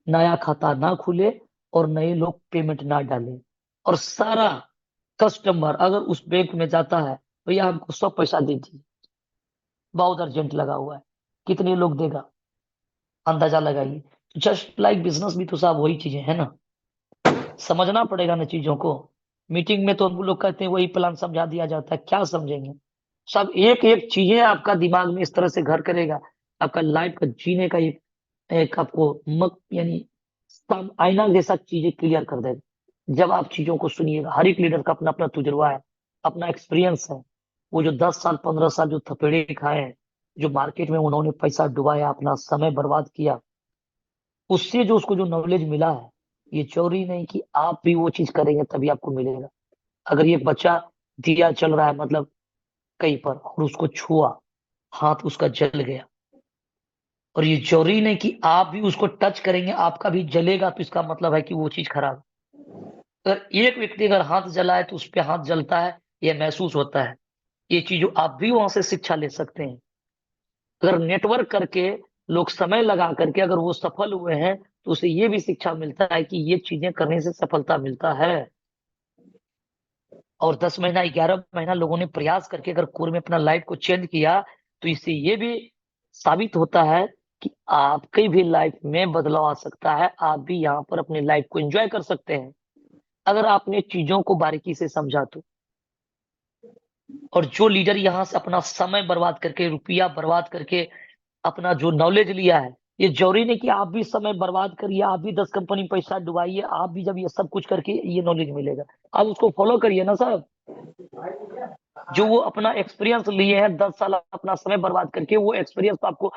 [SPEAKER 1] नया खाता ना खुले और नए लोग पेमेंट ना डालें, और सारा कस्टमर अगर उस बैंक में जाता है, भैया हमको सब पैसा दीजिए, बहुत अर्जेंट लगा हुआ है, कितने लोग देगा, अंदाजा लगाइए। जस्ट लाइक बिजनेस भी तो साहब वही चीजें है ना, समझना पड़ेगा ना चीजों को। मीटिंग में तो हम लोग कहते हैं वही प्लान समझा दिया जाता है, क्या समझेंगे। सब एक एक चीजें आपका दिमाग में इस तरह से घर करेगा, आपका लाइफ का जीने का एक आपको यानी आईना जैसा चीजें क्लियर कर देगा। जब आप चीजों को सुनिएगा, हर एक लीडर का अपना अपना तजुर्बा है, अपना एक्सपीरियंस है। वो जो 10 साल 15 साल जो थपेड़े खाए हैं, जो मार्केट में उन्होंने पैसा डुबाया, अपना समय बर्बाद किया, उससे जो उसको जो नॉलेज मिला है, ये जरूरी नहीं कि आप भी वो चीज करेंगे तभी आपको मिलेगा। अगर ये बच्चा दिया चल रहा है मतलब कहीं पर, और उसको छुआ, हाथ उसका जल गया, और ये जरूरी नहीं कि आप भी उसको टच करेंगे आपका भी जलेगा, तो इसका मतलब है कि वो चीज खराब है। अगर एक व्यक्ति अगर हाथ जला है तो उस पे हाथ जलता है, ये महसूस होता है। ये चीजों आप भी वहां से शिक्षा ले सकते हैं। अगर नेटवर्क करके लोग समय लगा करके अगर वो सफल हुए हैं, तो उसे ये भी शिक्षा मिलता है कि ये चीजें करने से सफलता मिलता है। और 10 महीना 11 महीना लोगों ने प्रयास करके अगर कोर में अपना लाइफ को चेंज किया, तो इससे ये भी साबित होता है कि आपकी भी लाइफ में बदलाव आ सकता है, आप भी यहाँ पर अपनी लाइफ को एंजॉय कर सकते हैं, अगर आपने चीजों को बारीकी से समझा तो। और जो लीडर यहाँ से अपना समय बर्बाद करके, रुपया बर्बाद करके अपना जो नॉलेज लिया है, ये जरूरी नहीं कि आप भी समय बर्बाद करिए, आप भी 10 कंपनी में पैसा डुबाइए, आप भी जब ये सब कुछ करके ये नॉलेज मिलेगा, आप उसको फॉलो करिए ना सर। जो वो अपना एक्सपीरियंस लिए हैं 10 साल अपना समय बर्बाद करके, वो एक्सपीरियंस तो आपको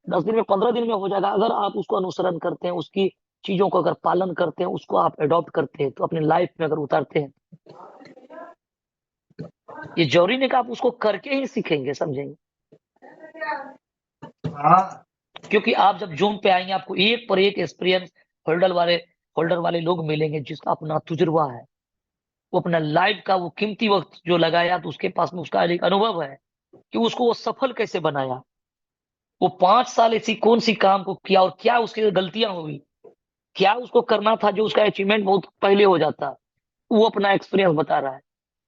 [SPEAKER 1] 10 दिन में 15 दिन में हो जाएगा, अगर आप उसको अनुसरण करते हैं, उसकी चीजों को अगर पालन करते हैं, उसको आप अडॉप्ट करते हैं, तो अपनी लाइफ में अगर उतारते हैं, ये जरूरी नहीं कि आप उसको करके ही सीखेंगे, समझेंगे।
[SPEAKER 2] हाँ,
[SPEAKER 1] क्योंकि आप जब जूम पे आएंगे आपको एक पर एक एक्सपीरियंस होल्डर वाले लोग मिलेंगे, जिसका अपना तजुर्बा है, वो अपना लाइफ का वो कीमती वक्त जो लगाया तो उसके पास में उसका एक अनुभव है। कि उसको वो सफल कैसे बनाया, वो 5 साल ऐसी कौन सी काम को किया और क्या उसकी गलतियां हुई, क्या उसको करना था जो उसका अचीवमेंट बहुत पहले हो जाता। वो अपना एक्सपीरियंस बता रहा है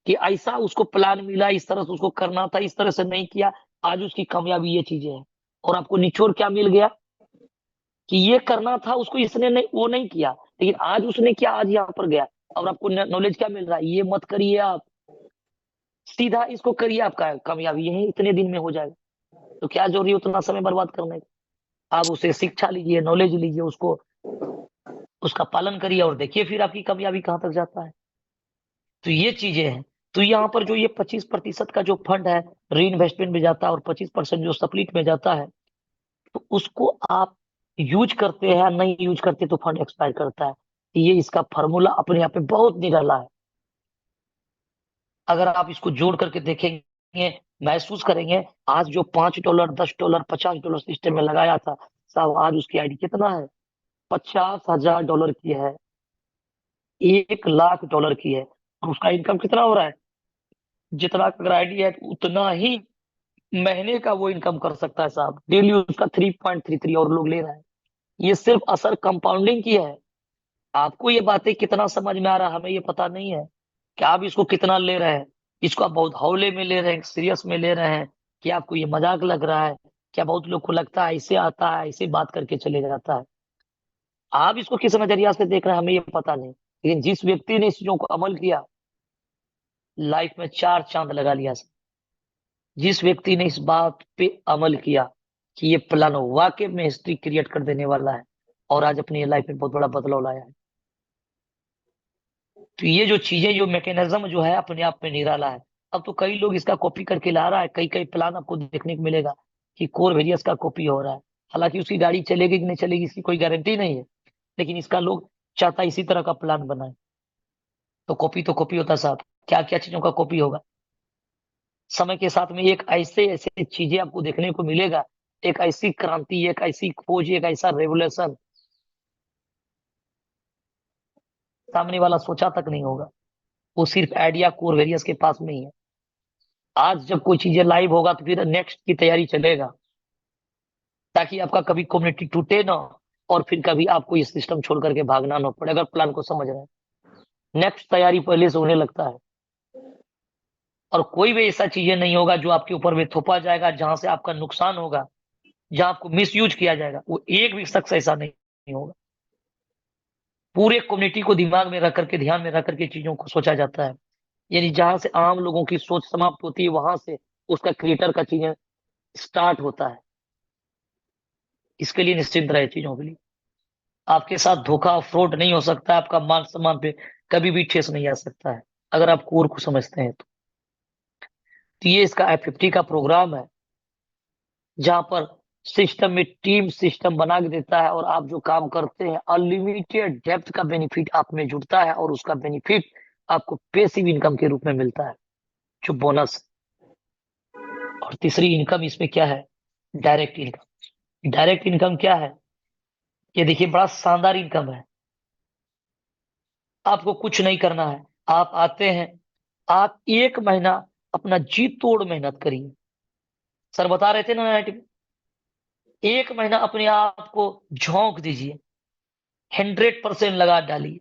[SPEAKER 1] कि ऐसा उसको प्लान मिला, इस तरह से उसको करना था, इस तरह से नहीं किया, आज उसकी कामयाबी ये चीजें हैं। और आपको निचोड़ क्या मिल गया कि ये करना था उसको, इसने नहीं, वो नहीं किया, लेकिन आज उसने किया, आज यहाँ पर गया। और आपको नॉलेज क्या मिल रहा है, ये मत करिए आप, सीधा इसको करिए, आपका कामयाबी यही इतने दिन में हो जाएगा। तो क्या जरूरी है उतना समय बर्बाद करने का? आप उसे शिक्षा लीजिए, नॉलेज लीजिए, उसको उसका पालन करिए और देखिए फिर आपकी कामयाबी कहाँ तक जाता है। तो ये चीजें हैं। तो यहाँ पर जो ये 25% का जो फंड है री इन्वेस्टमेंट में जाता है और 25% जो सप्लिट में जाता है, तो उसको आप यूज करते हैं या नहीं यूज करते तो फंड एक्सपायर करता है। ये इसका फॉर्मूला अपने आप में बहुत निराला है। अगर आप इसको जोड़ करके देखेंगे, महसूस करेंगे, आज जो $5, $10, $50 सिस्टम में लगाया था, साहब आज उसकी आईडी कितना है, $50,000 की है, $1,00,000 की है। और उसका इनकम कितना हो रहा है, जितना अगर आईडी है उतना ही महीने का वो इनकम कर सकता है साहब। डेली उसका 3.33 और लोग ले रहे हैं। ये सिर्फ असर कंपाउंडिंग की है। आपको ये बातें कितना समझ में आ रहा है हमें ये पता नहीं है कि आप इसको कितना ले रहे हैं। इसको आप बहुत हौले में ले रहे हैं, सीरियस में ले रहे हैं, कि आपको ये मजाक लग रहा है। क्या बहुत लोग को लगता है ऐसे आता है, ऐसे बात करके चले जाता है। आप इसको किस नजरिया से देख रहे हैं हमें ये पता नहीं, लेकिन जिस व्यक्ति ने इस चीजों को अमल किया, लाइफ में 4 चांद लगा लिया। जिस व्यक्ति ने इस बात पे अमल किया कि ये प्लान वाकई में हिस्ट्री क्रिएट कर देने वाला है, और आज अपनी लाइफ में बहुत बड़ा बदलाव लाया है। तो ये जो चीजें, जो मैकेनिज्म जो है अपने आप में निराला है। अब तो कई लोग इसका कॉपी करके ला रहा है, कई कई प्लान आपको देखने को मिलेगा कि कोर वेरियस का कॉपी हो रहा है। हालांकि उसकी गाड़ी चलेगी कि नहीं चलेगी इसकी कोई गारंटी नहीं है, लेकिन इसका लोग चाहता है इसी तरह का प्लान बनाए। तो कॉपी होता है साहब, क्या क्या चीजों का कॉपी होगा। समय के साथ में एक ऐसे ऐसे चीजें आपको देखने को मिलेगा, एक ऐसी क्रांति, एक ऐसी खोज, एक ऐसा रेवोल्यूशन सामने वाला सोचा तक नहीं होगा। वो सिर्फ आइडिया कोर वेरियस के पास में ही है। आज जब कोई चीजें लाइव होगा तो फिर नेक्स्ट की तैयारी चलेगा, ताकि आपका कभी कम्युनिटी टूटे ना, और फिर कभी आपको ये सिस्टम छोड़ करके भागना ना पड़े, अगर प्लान को समझ रहे हैं। नेक्स्ट तैयारी पहले से होने लगता है। और कोई भी ऐसा चीजें नहीं होगा जो आपके ऊपर में थोपा जाएगा, जहां से आपका नुकसान होगा, जहां आपको मिस यूज किया जाएगा, वो एक भी शख्स ऐसा नहीं होगा। पूरे कम्युनिटी को दिमाग में रख करके, ध्यान में रख करके चीजों को सोचा जाता है। यानी जहां से आम लोगों की सोच समाप्त होती है, वहां से उसका क्रिएटर का चीजें स्टार्ट होता है। इसके लिए निश्चिंत रहे चीजों के लिए। आपके साथ धोखा फ्रॉड नहीं हो सकता है, आपका मान सम्मान पे कभी भी ठेस नहीं आ सकता है, अगर आप कोर को समझते हैं तो ये इसका F50 का प्रोग्राम है, जहां पर सिस्टम में टीम सिस्टम बना के देता है, और आप जो काम करते हैं अनलिमिटेड डेप्थ का बेनिफिट आप में जुड़ता है, और उसका बेनिफिट आपको पैसिव इनकम के रूप में मिलता है, जो बोनस। और तीसरी इनकम इसमें क्या है, डायरेक्ट इनकम। डायरेक्ट इनकम क्या है, ये देखिए बड़ा शानदार इनकम है। आपको कुछ नहीं करना है, आप आते हैं, आप 1 महीना अपना जी तोड़ मेहनत करिए। सर बता रहे थे ना NIT में, 1 महीना अपने आप को झोंक दीजिए, 100% लगा डालिए।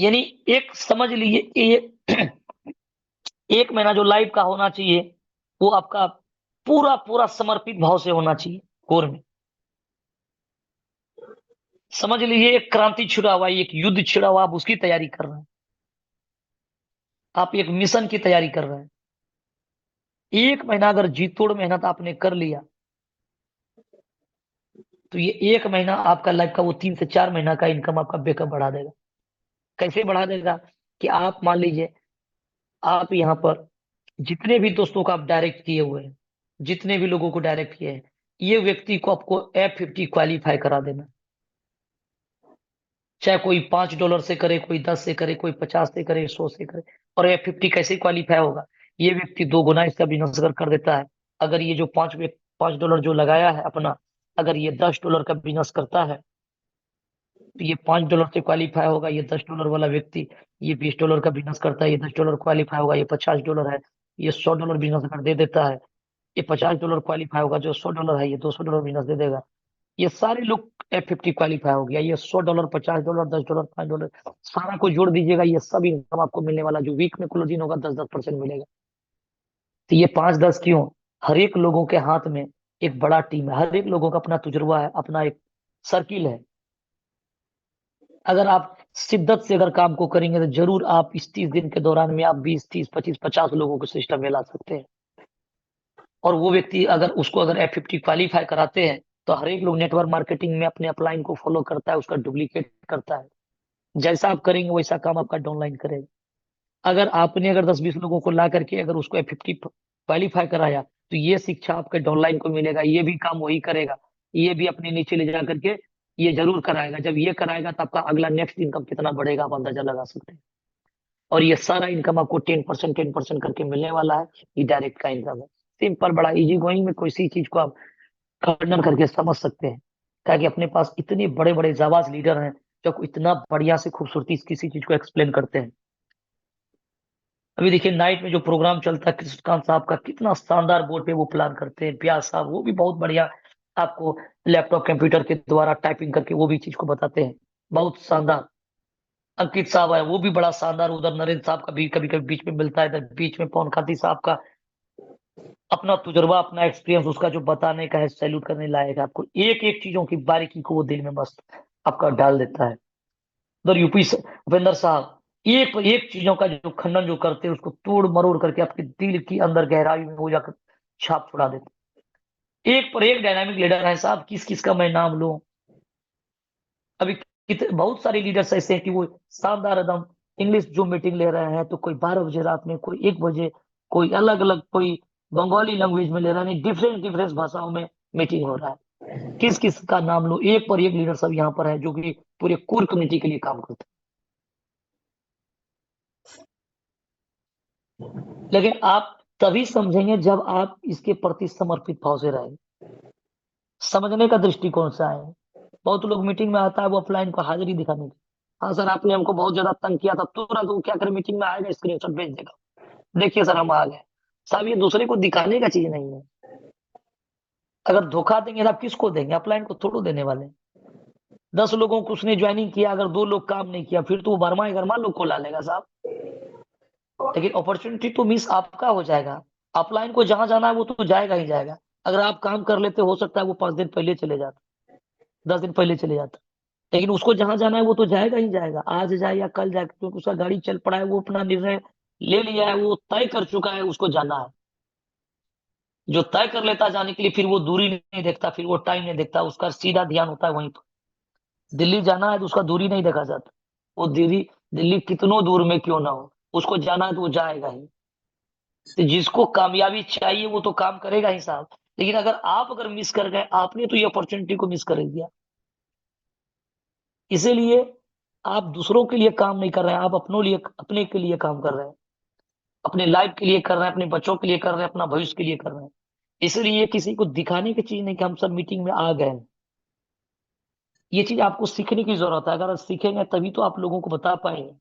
[SPEAKER 1] यानी एक समझ लीजिए ये 1 महीना जो लाइफ का होना चाहिए, वो आपका पूरा पूरा समर्पित भाव से होना चाहिए कोर में। समझ लीजिए एक क्रांति छिड़ा हुआ है, एक युद्ध छिड़ा हुआ, आप उसकी तैयारी कर रहे हैं, आप एक मिशन की तैयारी कर रहे हैं। 1 महीना अगर जी तोड़ मेहनत आपने कर लिया, तो ये 1 महीना आपका लाइफ का वो 3 से 4 महीना का इनकम आपका बैकअप बढ़ा देगा। कैसे बढ़ा देगा, कि आप मान लीजिए, आप यहाँ पर जितने भी दोस्तों को आप डायरेक्ट किए हुए हैं, जितने भी लोगों को डायरेक्ट किए हैं, ये व्यक्ति को आपको F50 क्वालिफाई करा देना। चाहे कोई $5 से करे, कोई 10 से करे, कोई 50 से करे, 100 से करे। और F50 कैसे क्वालिफाई होगा, ये व्यक्ति 2 गुना इसका बिजनेस अगर कर देता है। अगर ये जो $5 जो लगाया है अपना, अगर ये $10 का बिजनेस करता है, तो ये $5 से क्वालिफाई होगा, ये $10 वाला व्यक्ति ये $20 का बिजनेस करता है, ये $10 क्वालिफाई होगा, ये $50 है, ये $100 बिजनेस अगर दे देता है, ये $50 क्वालिफाई होगा, जो $100 है ये $200 बिजनेस दे देगा। ये सारे लोग F50 क्वालिफाई हो गया, ये $100, $50, $10, $5, सारा को जोड़ दीजिएगा, ये सब इनकम आपको मिलने वाला, जो वीक में क्लोजिंग होगा 10-10% मिलेगा। तो ये 5-10 क्यों, हर एक लोगों के हाथ में एक बड़ा टीम है, हर एक लोगों का अपना तजुर्बा है, अपना एक सर्किल है। अगर आप शिद्दत से अगर काम को करेंगे तो जरूर आप इस 30 दिन के दौरान में आप 20, 30, 25, 50 लोगों को सिस्टम में ला सकते हैं। और वो व्यक्ति अगर उसको अगर F50 क्वालिफाई कराते हैं तो हर एक लोग नेटवर्क मार्केटिंग में अपने अपलाइन को फॉलो करता है, उसका डुप्लीकेट करता है। जैसा आप करेंगे वैसा काम आपका डाउनलाइन करेगा। अगर आपने अगर 10-20 लोगों को ला करके अगर उसको F50 क्वालिफाई कराया तो ये शिक्षा आपके डाउनलाइन को मिलेगा, ये भी काम वही करेगा, ये भी अपने नीचे ले जा करके ये जरूर कराएगा। जब ये कराएगा तो आपका अगला नेक्स्ट इनकम कितना बढ़ेगा आप अंदाजा लगा सकते हैं। और ये सारा इनकम आपको 10% करके मिलने वाला है, ये डायरेक्ट का इनकम है। सिंपल, बड़ा इजी गोइंग में कोई सी चीज को आप खंडन करके समझ सकते हैं। ताकि अपने पास इतने बड़े बड़े जाबाज लीडर हैं जो इतना बढ़िया से खूबसूरती से किसी चीज को एक्सप्लेन करते हैं। अभी देखिए नाइट में जो प्रोग्राम चलता है कृष्णकांत साहब का, कितना शानदार बोर्ड पे वो प्लान करते हैं। व्यास साहब वो भी बहुत बढ़िया आपको लैपटॉप कंप्यूटर के द्वारा टाइपिंग करके वो भी चीज को बताते हैं, बहुत शानदार। अंकित साहब है वो भी बड़ा शानदार, उधर नरेंद्र साहब का भी कभी कभी बीच में मिलता है, इधर बीच में पवन खाती साहब का अपना तजुर्बा अपना एक्सपीरियंस उसका जो बताने का है, सैल्यूट करने लायक है। आपको एक एक चीजों की बारीकी को वो दिल में मस्त आपका डाल देता है। उधर यूपी उपेंद्र साहब एक पर एक चीजों का जो खंडन जो करते हैं उसको तोड़ मरोड़ करके आपके दिल की अंदर गहराई में वो जाकर छाप छोड़ा देते हैं। एक पर एक डायनामिक लीडर है साहब, किस किस का मैं नाम लूं। अभी बहुत सारे लीडर्स ऐसे हैं कि वो शानदार एकदम इंग्लिश जो मीटिंग ले रहे हैं, तो कोई 12 बजे रात में, कोई 1 बजे, कोई अलग अलग, कोई बंगाली लैंग्वेज में ले रहा है, डिफरेंट डिफरेंट भाषाओं में मीटिंग हो रहा है। किस किस का नाम लो, एक पर एक लीडर सब यहाँ पर है जो कि पूरे कोर कम्युनिटी के लिए काम करते हैं। लेकिन आप तभी समझेंगे जब आप इसके प्रति समर्पित भाव से रहेंगे, समझने का दृष्टिकोण से आए। बहुत लोग मीटिंग में आता है वो ऑफलाइन को हाजिरी दिखाने की, हाँ सर आपने हमको बहुत ज्यादा तंग किया था, तुरंत वो क्या करे मीटिंग में आएगा स्क्रीनशॉट भेज देगा, देखिए सर हम आ गए। साहब ये दूसरे को दिखाने का चीज नहीं है। अगर धोखा देंगे तो आप किसको देंगे, अपलाइन को थोड़ो देने वाले हैं। 10 लोगों को उसने ज्वाइनिंग किया, अगर 2 लोग काम नहीं किया फिर तो वो बर्मा गरमा लोग को ला लेगा साहब। लेकिन अपॉर्चुनिटी तो मिस आपका हो जाएगा। अपलाइन को जहां जाना है वो तो जाएगा ही जाएगा। अगर आप काम कर लेते हो सकता है वो 5 दिन पहले चले जाता, 10 दिन पहले चले जाता, लेकिन उसको जहां जाना है वो तो जाएगा ही जाएगा, आज जाए या कल जाए, क्योंकि उसका गाड़ी चल पड़ा है, वो अपना निर्णय ले लिया है, वो तय कर चुका है उसको जाना है। जो तय कर लेता जाने के लिए फिर वो दूरी नहीं देखता, फिर वो टाइम नहीं देखता, उसका सीधा ध्यान होता है वहीं पर। दिल्ली जाना है तो उसका दूरी नहीं देखा जाता, वो दिल्ली कितनों दूर में क्यों ना हो, उसको जाना है तो वो जाएगा ही। तो जिसको कामयाबी चाहिए वो तो काम करेगा ही साहब। लेकिन अगर मिस कर गए, आपने तो ये अपॉर्चुनिटी को मिस कर दिया। इसीलिए आप दूसरों के लिए काम नहीं कर रहे हैं, आप अपने के लिए काम कर रहे हैं, अपने लाइफ के लिए कर रहे हैं, अपने बच्चों के लिए कर रहे हैं, अपना भविष्य के लिए कर रहे हैं। इसलिए किसी को दिखाने की चीज नहीं कि हम सब मीटिंग में आ गए हैं। ये चीज आपको सीखने की जरूरत है, अगर आप सीखेंगे तभी तो आप लोगों को बता पाएंगे।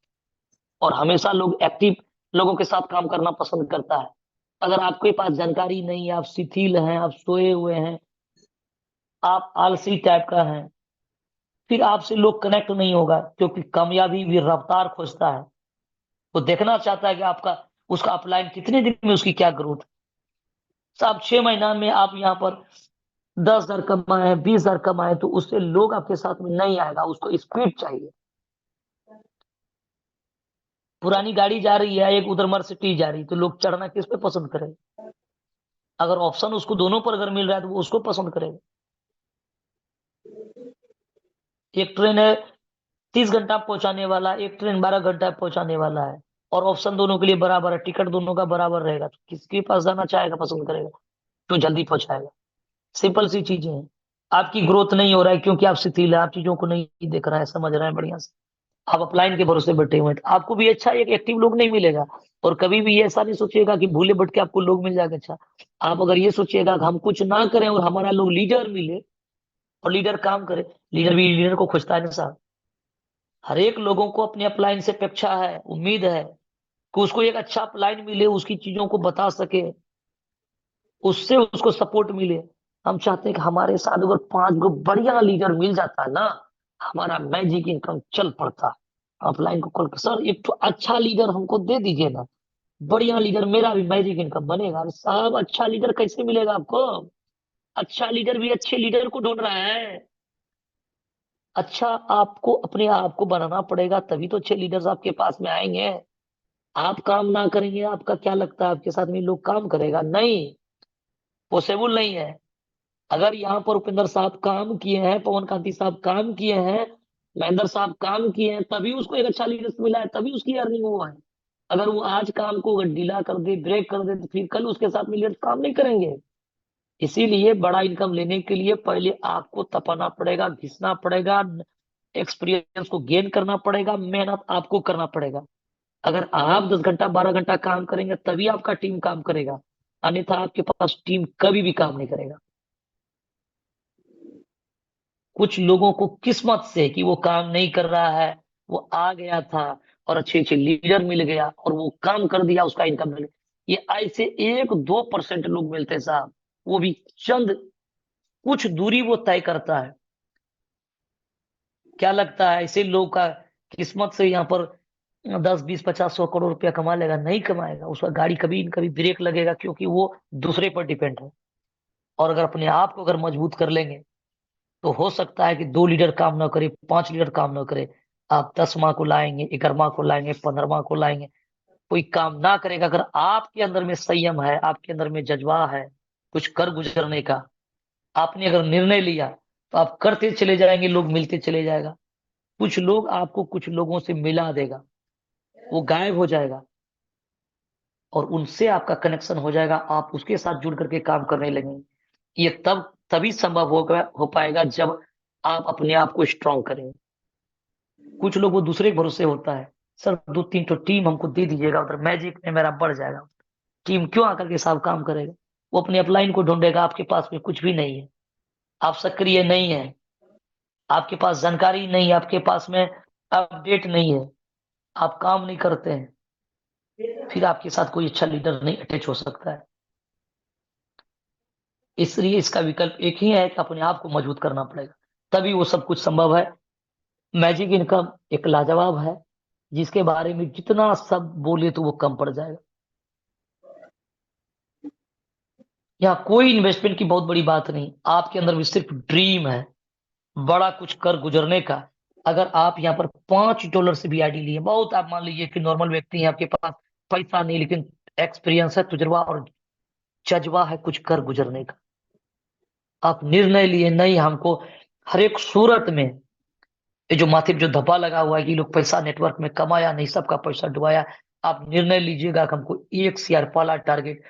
[SPEAKER 1] और हमेशा लोग एक्टिव लोगों के साथ काम करना पसंद करता है। अगर आपके पास जानकारी नहीं है, आप शिथिल हैं, आप सोए हुए हैं, आप आलसी टाइप का हैं, फिर आपसे लोग कनेक्ट नहीं होगा, क्योंकि कामयाबी भी रफ्तार खोजता है। वो देखना चाहता है कि आपका उसका अपलाइन कितने दिन में उसकी क्या ग्रोथ। साहब 6 महीना में आप यहाँ पर 10,000 कमाए, 20,000 कमाए, तो उससे लोग आपके साथ में नहीं आएगा, उसको स्पीड चाहिए। पुरानी गाड़ी जा रही है, एक उधर मर्सिडीज जा रही है, तो लोग चढ़ना किस पे पसंद करेंगे। अगर ऑप्शन उसको दोनों पर अगर मिल रहा है तो वो उसको पसंद करेगा। एक ट्रेन है 30 घंटा पहुंचाने वाला, एक ट्रेन 12 घंटा पहुंचाने वाला है, और ऑप्शन दोनों के लिए बराबर है, टिकट दोनों का बराबर रहेगा, तो किसके पास जाना चाहेगा, पसंद करेगा, तो जल्दी पहुंचाएगा। सिंपल सी चीजें हैं। आपकी ग्रोथ नहीं हो रहा है क्योंकि आप शिथिल है, आप चीजों को नहीं देख रहे हैं, समझ रहे हैं बढ़िया से। आप अपलाइन के भरोसे बैठे हुए हैं, तो आपको भी अच्छा एक एक्टिव लोग नहीं मिलेगा। और कभी भी ये ऐसा नहीं सोचिएगा कि भूले भटके आपको लोग मिल जाएगा। अच्छा, आप अगर ये सोचिएगा कि हम कुछ ना करें और हमारा लोग लीडर मिले और लीडर काम करे, लीडर भी लीडर को खोजता है ना साहब। हर एक लोगों को अपने अपलाइन से अपेक्षा है, उम्मीद है कि उसको एक अच्छा अपलाइन मिले, उसकी चीजों को बता सके, उससे उसको सपोर्ट मिले। हम चाहते हैं कि हमारे साथ अगर 5 गो बढ़िया लीडर मिल जाता ना, हमारा मैजिक इनकम चल पड़ता। अपलाइन को कॉल कर, सर एक तो अच्छा लीडर हमको दे दीजिए ना, बढ़िया लीडर, मेरा भी मैजिक इनकम बनेगा। अरे साहब, अच्छा लीडर कैसे मिलेगा आपको? अच्छा लीडर भी अच्छे लीडर को ढूंढ रहा है। अच्छा, आपको अपने आप को बनाना पड़ेगा, तभी तो अच्छे लीडर्स आपके पास में आएंगे। आप काम ना करेंगे, आपका क्या लगता है आपके साथ में लोग काम करेगा? नहीं, पॉसिबल नहीं है। अगर यहाँ पर उपेंद्र साहब काम किए हैं, पवन कांति साहब काम किए हैं, महेंद्र साहब काम किए हैं, तभी उसको एक अच्छा लीडर मिला है, तभी उसकी अर्निंग हुआ है। अगर वो आज काम को अगर ढीला कर दे, ब्रेक कर दे, तो फिर कल उसके साथ में लीडर काम नहीं करेंगे। इसीलिए बड़ा इनकम लेने के लिए पहले आपको तपाना पड़ेगा, घिसना पड़ेगा, एक्सपीरियंस को गेन करना पड़ेगा, मेहनत आपको करना पड़ेगा। अगर आप 10 घंटा 12 घंटा काम करेंगे तभी आपका टीम काम करेगा, अन्यथा आपके पास टीम कभी भी काम नहीं करेगा। कुछ लोगों को किस्मत से कि वो काम नहीं कर रहा है, वो आ गया था और अच्छे अच्छे लीडर मिल गया और वो काम कर दिया, उसका इनकम मिल गया। ये ऐसे 1-2% लोग मिलते हैं साहब, वो भी चंद कुछ दूरी वो तय करता है। क्या लगता है ऐसे लोग का किस्मत से यहाँ पर 10-20-50-100 करोड़ रुपया कमा लेगा? नहीं कमाएगा। उसका गाड़ी कभी न कभी ब्रेक लगेगा, क्योंकि वो दूसरे पर डिपेंड है। और अगर अपने आप को अगर मजबूत कर लेंगे, तो हो सकता है कि 2 लीडर काम ना करे, 5 लीडर काम ना करे, आप 10वां को लाएंगे, 11वां को लाएंगे, 15वां को लाएंगे, कोई काम ना करेगा। अगर आपके अंदर में संयम है, आपके अंदर में जज्बा है कुछ कर गुजरने का, आपने अगर निर्णय लिया, तो आप करते चले जाएंगे, लोग मिलते चले जाएगा। कुछ लोग आपको कुछ लोगों से मिला देगा, वो गायब हो जाएगा और उनसे आपका कनेक्शन हो जाएगा, आप उसके साथ जुड़ करके काम करने लगेंगे। ये तभी संभव हो पाएगा जब आप अपने आप को स्ट्रांग करें। कुछ लोग वो दूसरे के भरोसे होता है, सर 2-3 तो टीम हमको दे दीजिएगा, उधर मैजिक में मेरा बढ़ जाएगा। टीम क्यों आकर के साहब काम करेगा? वो अपने अपलाइन को ढूंढेगा, आपके पास में कुछ भी नहीं है, आप सक्रिय नहीं है, आपके पास जानकारी नहीं है, आपके पास में अपडेट नहीं है, आप काम नहीं करते हैं, फिर आपके साथ कोई अच्छा लीडर नहीं अटैच हो सकता है। इसलिए इसका विकल्प एक ही है कि अपने आप को मजबूत करना पड़ेगा, तभी वो सब कुछ संभव है। मैजिक इनकम एक लाजवाब है, जिसके बारे में जितना सब बोले तो वो कम पड़ जाएगा। यहाँ कोई इन्वेस्टमेंट की बहुत बड़ी बात नहीं, आपके अंदर भी सिर्फ ड्रीम है बड़ा कुछ कर गुजरने का। अगर आप यहाँ पर $5 से भी आईडी लिए, बहुत, आप मान लीजिए कि नॉर्मल व्यक्ति हैं, आपके पास पैसा नहीं, लेकिन एक्सपीरियंस है, तजुर्बा और जज्बा है कुछ कर गुजरने का। आप निर्णय लिए नहीं, हमको हर एक सूरत में, ये जो माथे पे जो धब्बा लगा हुआ है कि लोग पैसा नेटवर्क में कमाया नहीं, सबका पैसा डुबाया, आप निर्णय लीजिएगा कि हमको 1 शेयर पहला टारगेट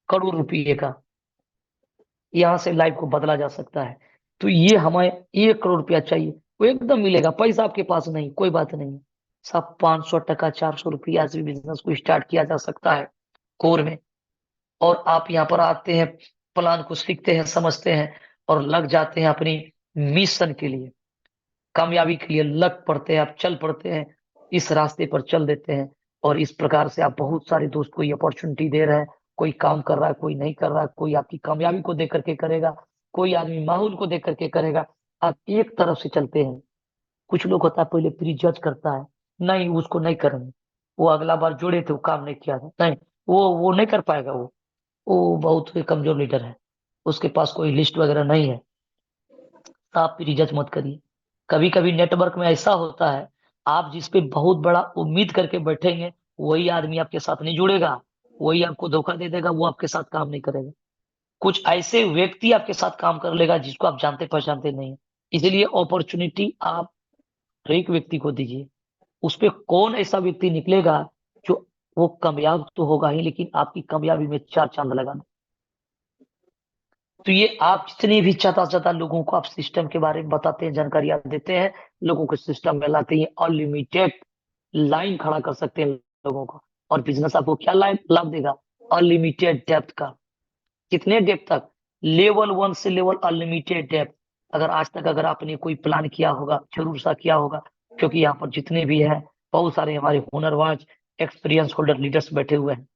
[SPEAKER 1] करोड़ रुपये का, यहाँ से लाइफ को बदला जा सकता है। तो ये हमें 1 करोड़ रुपया चाहिए, वो एकदम मिलेगा। पैसा आपके पास नहीं, कोई बात नहीं, सब 500 टका 400 रुपया से बिजनेस को स्टार्ट किया जा सकता है कोर में। और आप यहाँ पर आते हैं, प्लान को सीखते हैं, समझते हैं और लग जाते हैं अपनी मिशन के लिए, कामयाबी के लिए लग पड़ते हैं, आप चल पड़ते हैं, इस रास्ते पर चल देते हैं। और इस प्रकार से आप बहुत सारे दोस्त को ये अपॉर्चुनिटी दे रहे हैं। कोई काम कर रहा है, कोई नहीं कर रहा है, कोई आपकी कामयाबी को देख करके करेगा, कोई आदमी माहौल को देख करके करेगा। आप एक तरफ से चलते हैं। कुछ लोग होता है पहले प्री जज करता है, नहीं उसको नहीं करेंगे, वो अगला बार जोड़े थे वो काम नहीं किया था, नहीं वो नहीं कर पाएगा, वो बहुत ही कमजोर लीडर है, उसके पास कोई लिस्ट वगैरह नहीं है। तो आप प्री जज मत करिए। कभी कभी नेटवर्क में ऐसा होता है, आप जिस पे बहुत बड़ा उम्मीद करके बैठेंगे, वही आदमी आपके साथ नहीं जुड़ेगा, वही आपको धोखा दे देगा, वो आपके साथ काम नहीं करेगा। कुछ ऐसे व्यक्ति आपके साथ काम कर लेगा जिसको आप जानते पहचानते नहीं हैं। इसलिए अपॉर्चुनिटी आप हर एक व्यक्ति को दीजिए। उस पे कौन ऐसा व्यक्ति निकलेगा जो, वो कामयाब तो होगा ही, लेकिन आपकी कामयाबी में 4 चांद लगा दे। तो ये आप जितने भी ज्यादा से ज्यादा लोगों को आप सिस्टम के बारे में बताते हैं, जानकारियां देते हैं, लोगों को सिस्टम में लाते हैं, अनलिमिटेड लाइन खड़ा कर सकते हैं लोगों को। और बिजनेस आपको क्या लाभ देगा? अनलिमिटेड डेप्थ का। कितने डेप्थ तक? लेवल 1 से लेवल अनलिमिटेड डेप्थ। अगर आज तक अगर आपने कोई प्लान किया होगा, जरूर सा किया होगा, क्योंकि यहाँ पर जितने भी है बहुत सारे हमारे हुनरबाज एक्सपीरियंस होल्डर लीडर्स बैठे हुए हैं।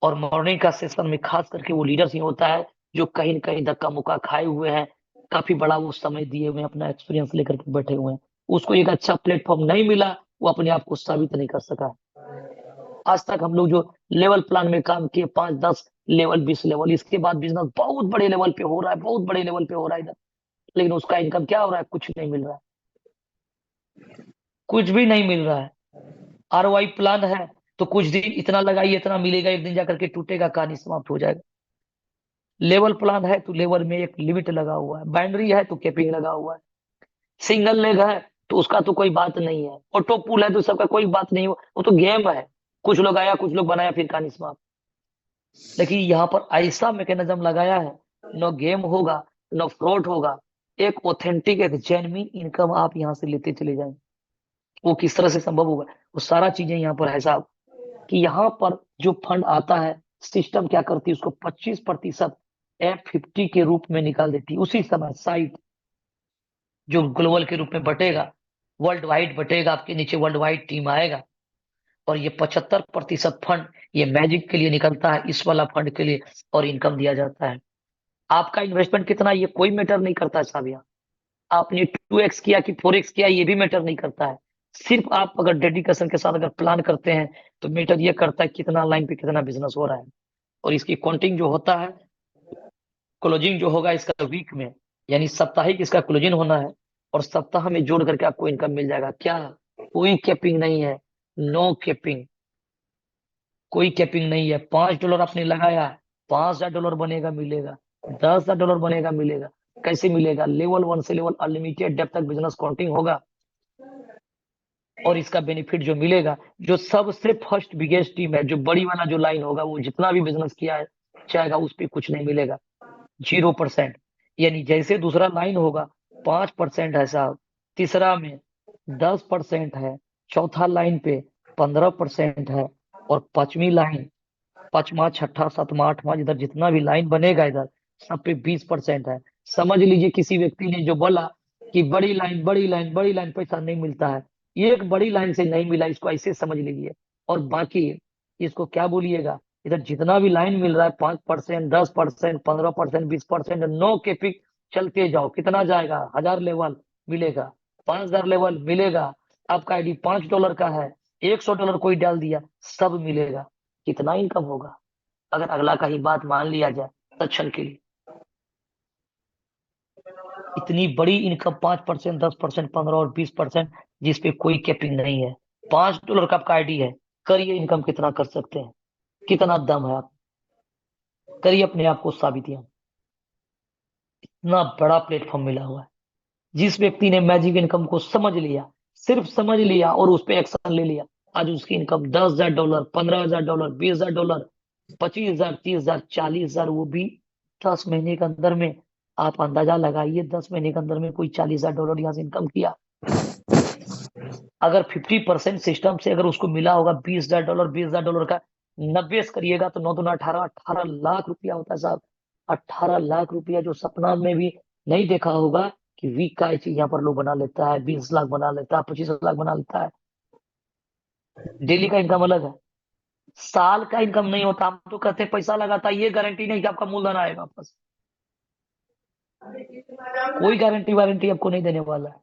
[SPEAKER 1] और मॉर्निंग का सेशन में खास करके वो लीडर्स ही होता है जो कहीं न कहीं धक्का मुक्का खाए हुए हैं, काफी बड़ा वो समय दिए हुए हैं, अपना एक्सपीरियंस लेकर के बैठे हुए हैं। उसको एक अच्छा प्लेटफॉर्म नहीं मिला, वो अपने आप को साबित नहीं कर सका। आज तक हम लोग जो लेवल प्लान में काम किए, 5-10 लेवल, 20 लेवल, इसके बाद बिजनेस बहुत बड़े लेवल पे हो रहा है, बहुत बड़े लेवल पे हो रहा है इधर, लेकिन उसका इनकम क्या हो रहा है? कुछ नहीं मिल रहा है, कुछ भी नहीं मिल रहा है। आरओआई प्लान है तो कुछ दिन इतना लगाइए, इतना मिलेगा, एक दिन जाकर के टूटेगा, कहानी समाप्त हो जाएगा। लेवल प्लान है तो लेवल में एक लिमिट लगा हुआ है, बाइनरी है तो कैपिंग लगा हुआ है, सिंगल लेग है तो उसका तो कोई बात नहीं है, ऑटो पुल है तो सबका कोई बात नहीं, वो तो गेम है। कुछ लोग आया, कुछ लोग बनाया, फिर कहानी समाप्त। लेकिन यहाँ पर ऐसा मैकेनिज्म लगाया है, न गेम होगा, न फ्रॉड होगा, एक ऑथेंटिक, एक जेन्युइन इनकम आप यहाँ से लेते चले जाएंगे। वो किस तरह से संभव होगा? वो सारा चीजें यहाँ पर है साहब, कि यहाँ पर जो फंड आता है, सिस्टम क्या करती है, उसको 25% F50 के रूप में निकाल देती है। उसी समय साइट जो ग्लोबल के रूप में बटेगा, वर्ल्ड वाइड बटेगा, आपके नीचे वर्ल्ड वाइड टीम आएगा, और ये 75% फंड ये मैजिक के लिए निकलता है, इस वाला फंड के लिए, और इनकम दिया जाता है। आपका इन्वेस्टमेंट कितना, ये कोई मैटर नहीं करता है साहब। यहाँ आपने 2x किया कि 4x किया, ये भी मैटर नहीं करता है। सिर्फ आप अगर डेडिकेशन के साथ अगर प्लान करते हैं तो मैटर ये करता है कितना लाइन पे कितना बिजनेस हो रहा है। और इसकी काउंटिंग जो होता है, क्लोजिंग जो होगा इसका वीक में, यानी साप्ताहिक इसका क्लोजिंग होना है, और सप्ताह में जोड़ करके आपको इनकम मिल जाएगा। क्या? कोई कैपिंग नहीं है, नो कैपिंग, कोई कैपिंग नहीं है। $5 आपने लगाया, $5,000 बनेगा, मिलेगा, $10,000 बनेगा, मिलेगा। कैसे मिलेगा? लेवल 1 से लेवल अनलिमिटेड डेप्थ तक बिजनेस काउंटिंग होगा। और इसका बेनिफिट जो मिलेगा, जो सबसे फर्स्ट बिगेस्ट टीम है, जो बड़ी वाला जो लाइन होगा, वो जितना भी बिजनेस किया है चाहेगा, उस पर कुछ नहीं मिलेगा, 0%। यानी जैसे दूसरा लाइन होगा 5% है साहब, तीसरा में 10% है, चौथा लाइन पे 15% है, और पांचवी लाइन, पांचवा, छठा, सातवां, आठवां, इधर जितना भी लाइन बनेगा इधर सब पे 20% है। समझ लीजिए किसी व्यक्ति ने जो बोला कि बड़ी लाइन, बड़ी लाइन, बड़ी लाइन, पैसा नहीं मिलता है, ये एक बड़ी लाइन से नहीं मिला, इसको ऐसे समझ लीजिए। और बाकी इसको क्या बोलिएगा, इधर जितना भी लाइन मिल रहा है, 5%, 10%, 15%, 20%, नो के पिक, चलते जाओ, कितना जाएगा? 1,000 लेवल मिलेगा, 5,000 लेवल मिलेगा, आपका आईडी $5 का है, $100 कोई डाल दिया, सब मिलेगा। कितना इनकम होगा अगर अगला का ही बात मान लिया जाए तत्क्षण के लिए? इतनी बड़ी इनकम, 5%, 10%, 15 और 20%, जिसपे कोई कैपिंग नहीं है। $5 का आपका आईडी है, करिए इनकम कितना कर सकते हैं, कितना दम है, आप करिए, अपने आप को साबित किया। इतना बड़ा प्लेटफॉर्म मिला हुआ है। जिस व्यक्ति ने मैजिक इनकम को समझ लिया, सिर्फ समझ लिया और उस पर एक्शन ले लिया, आज उसकी इनकम $10,000, $15,000, $20,000, 25,000, 30,000, 40,000, वो भी 10 महीने के अंदर में। आप अंदाजा लगाइए, 10 महीने के अंदर में कोई $40,000 यहाँ से इनकम किया। अगर 50% सिस्टम से अगर उसको मिला होगा $20,000, $20,000 का 90 करिएगा तो 9 दूना 18, 18 लाख रुपया होता है साहब। 18 लाख रुपया, जो सपना में भी नहीं देखा होगा कि वीक का चीज यहाँ पर लोग बना लेता है, 20 लाख बना लेता है, 25 लाख बना लेता है। डेली का इनकम अलग है, साल का इनकम नहीं होता। हम तो कहते हैं पैसा लगाता है, ये गारंटी नहीं कि आपका मूलधन आएगा वापस, कोई गारंटी वारंटी आपको नहीं देने वाला है।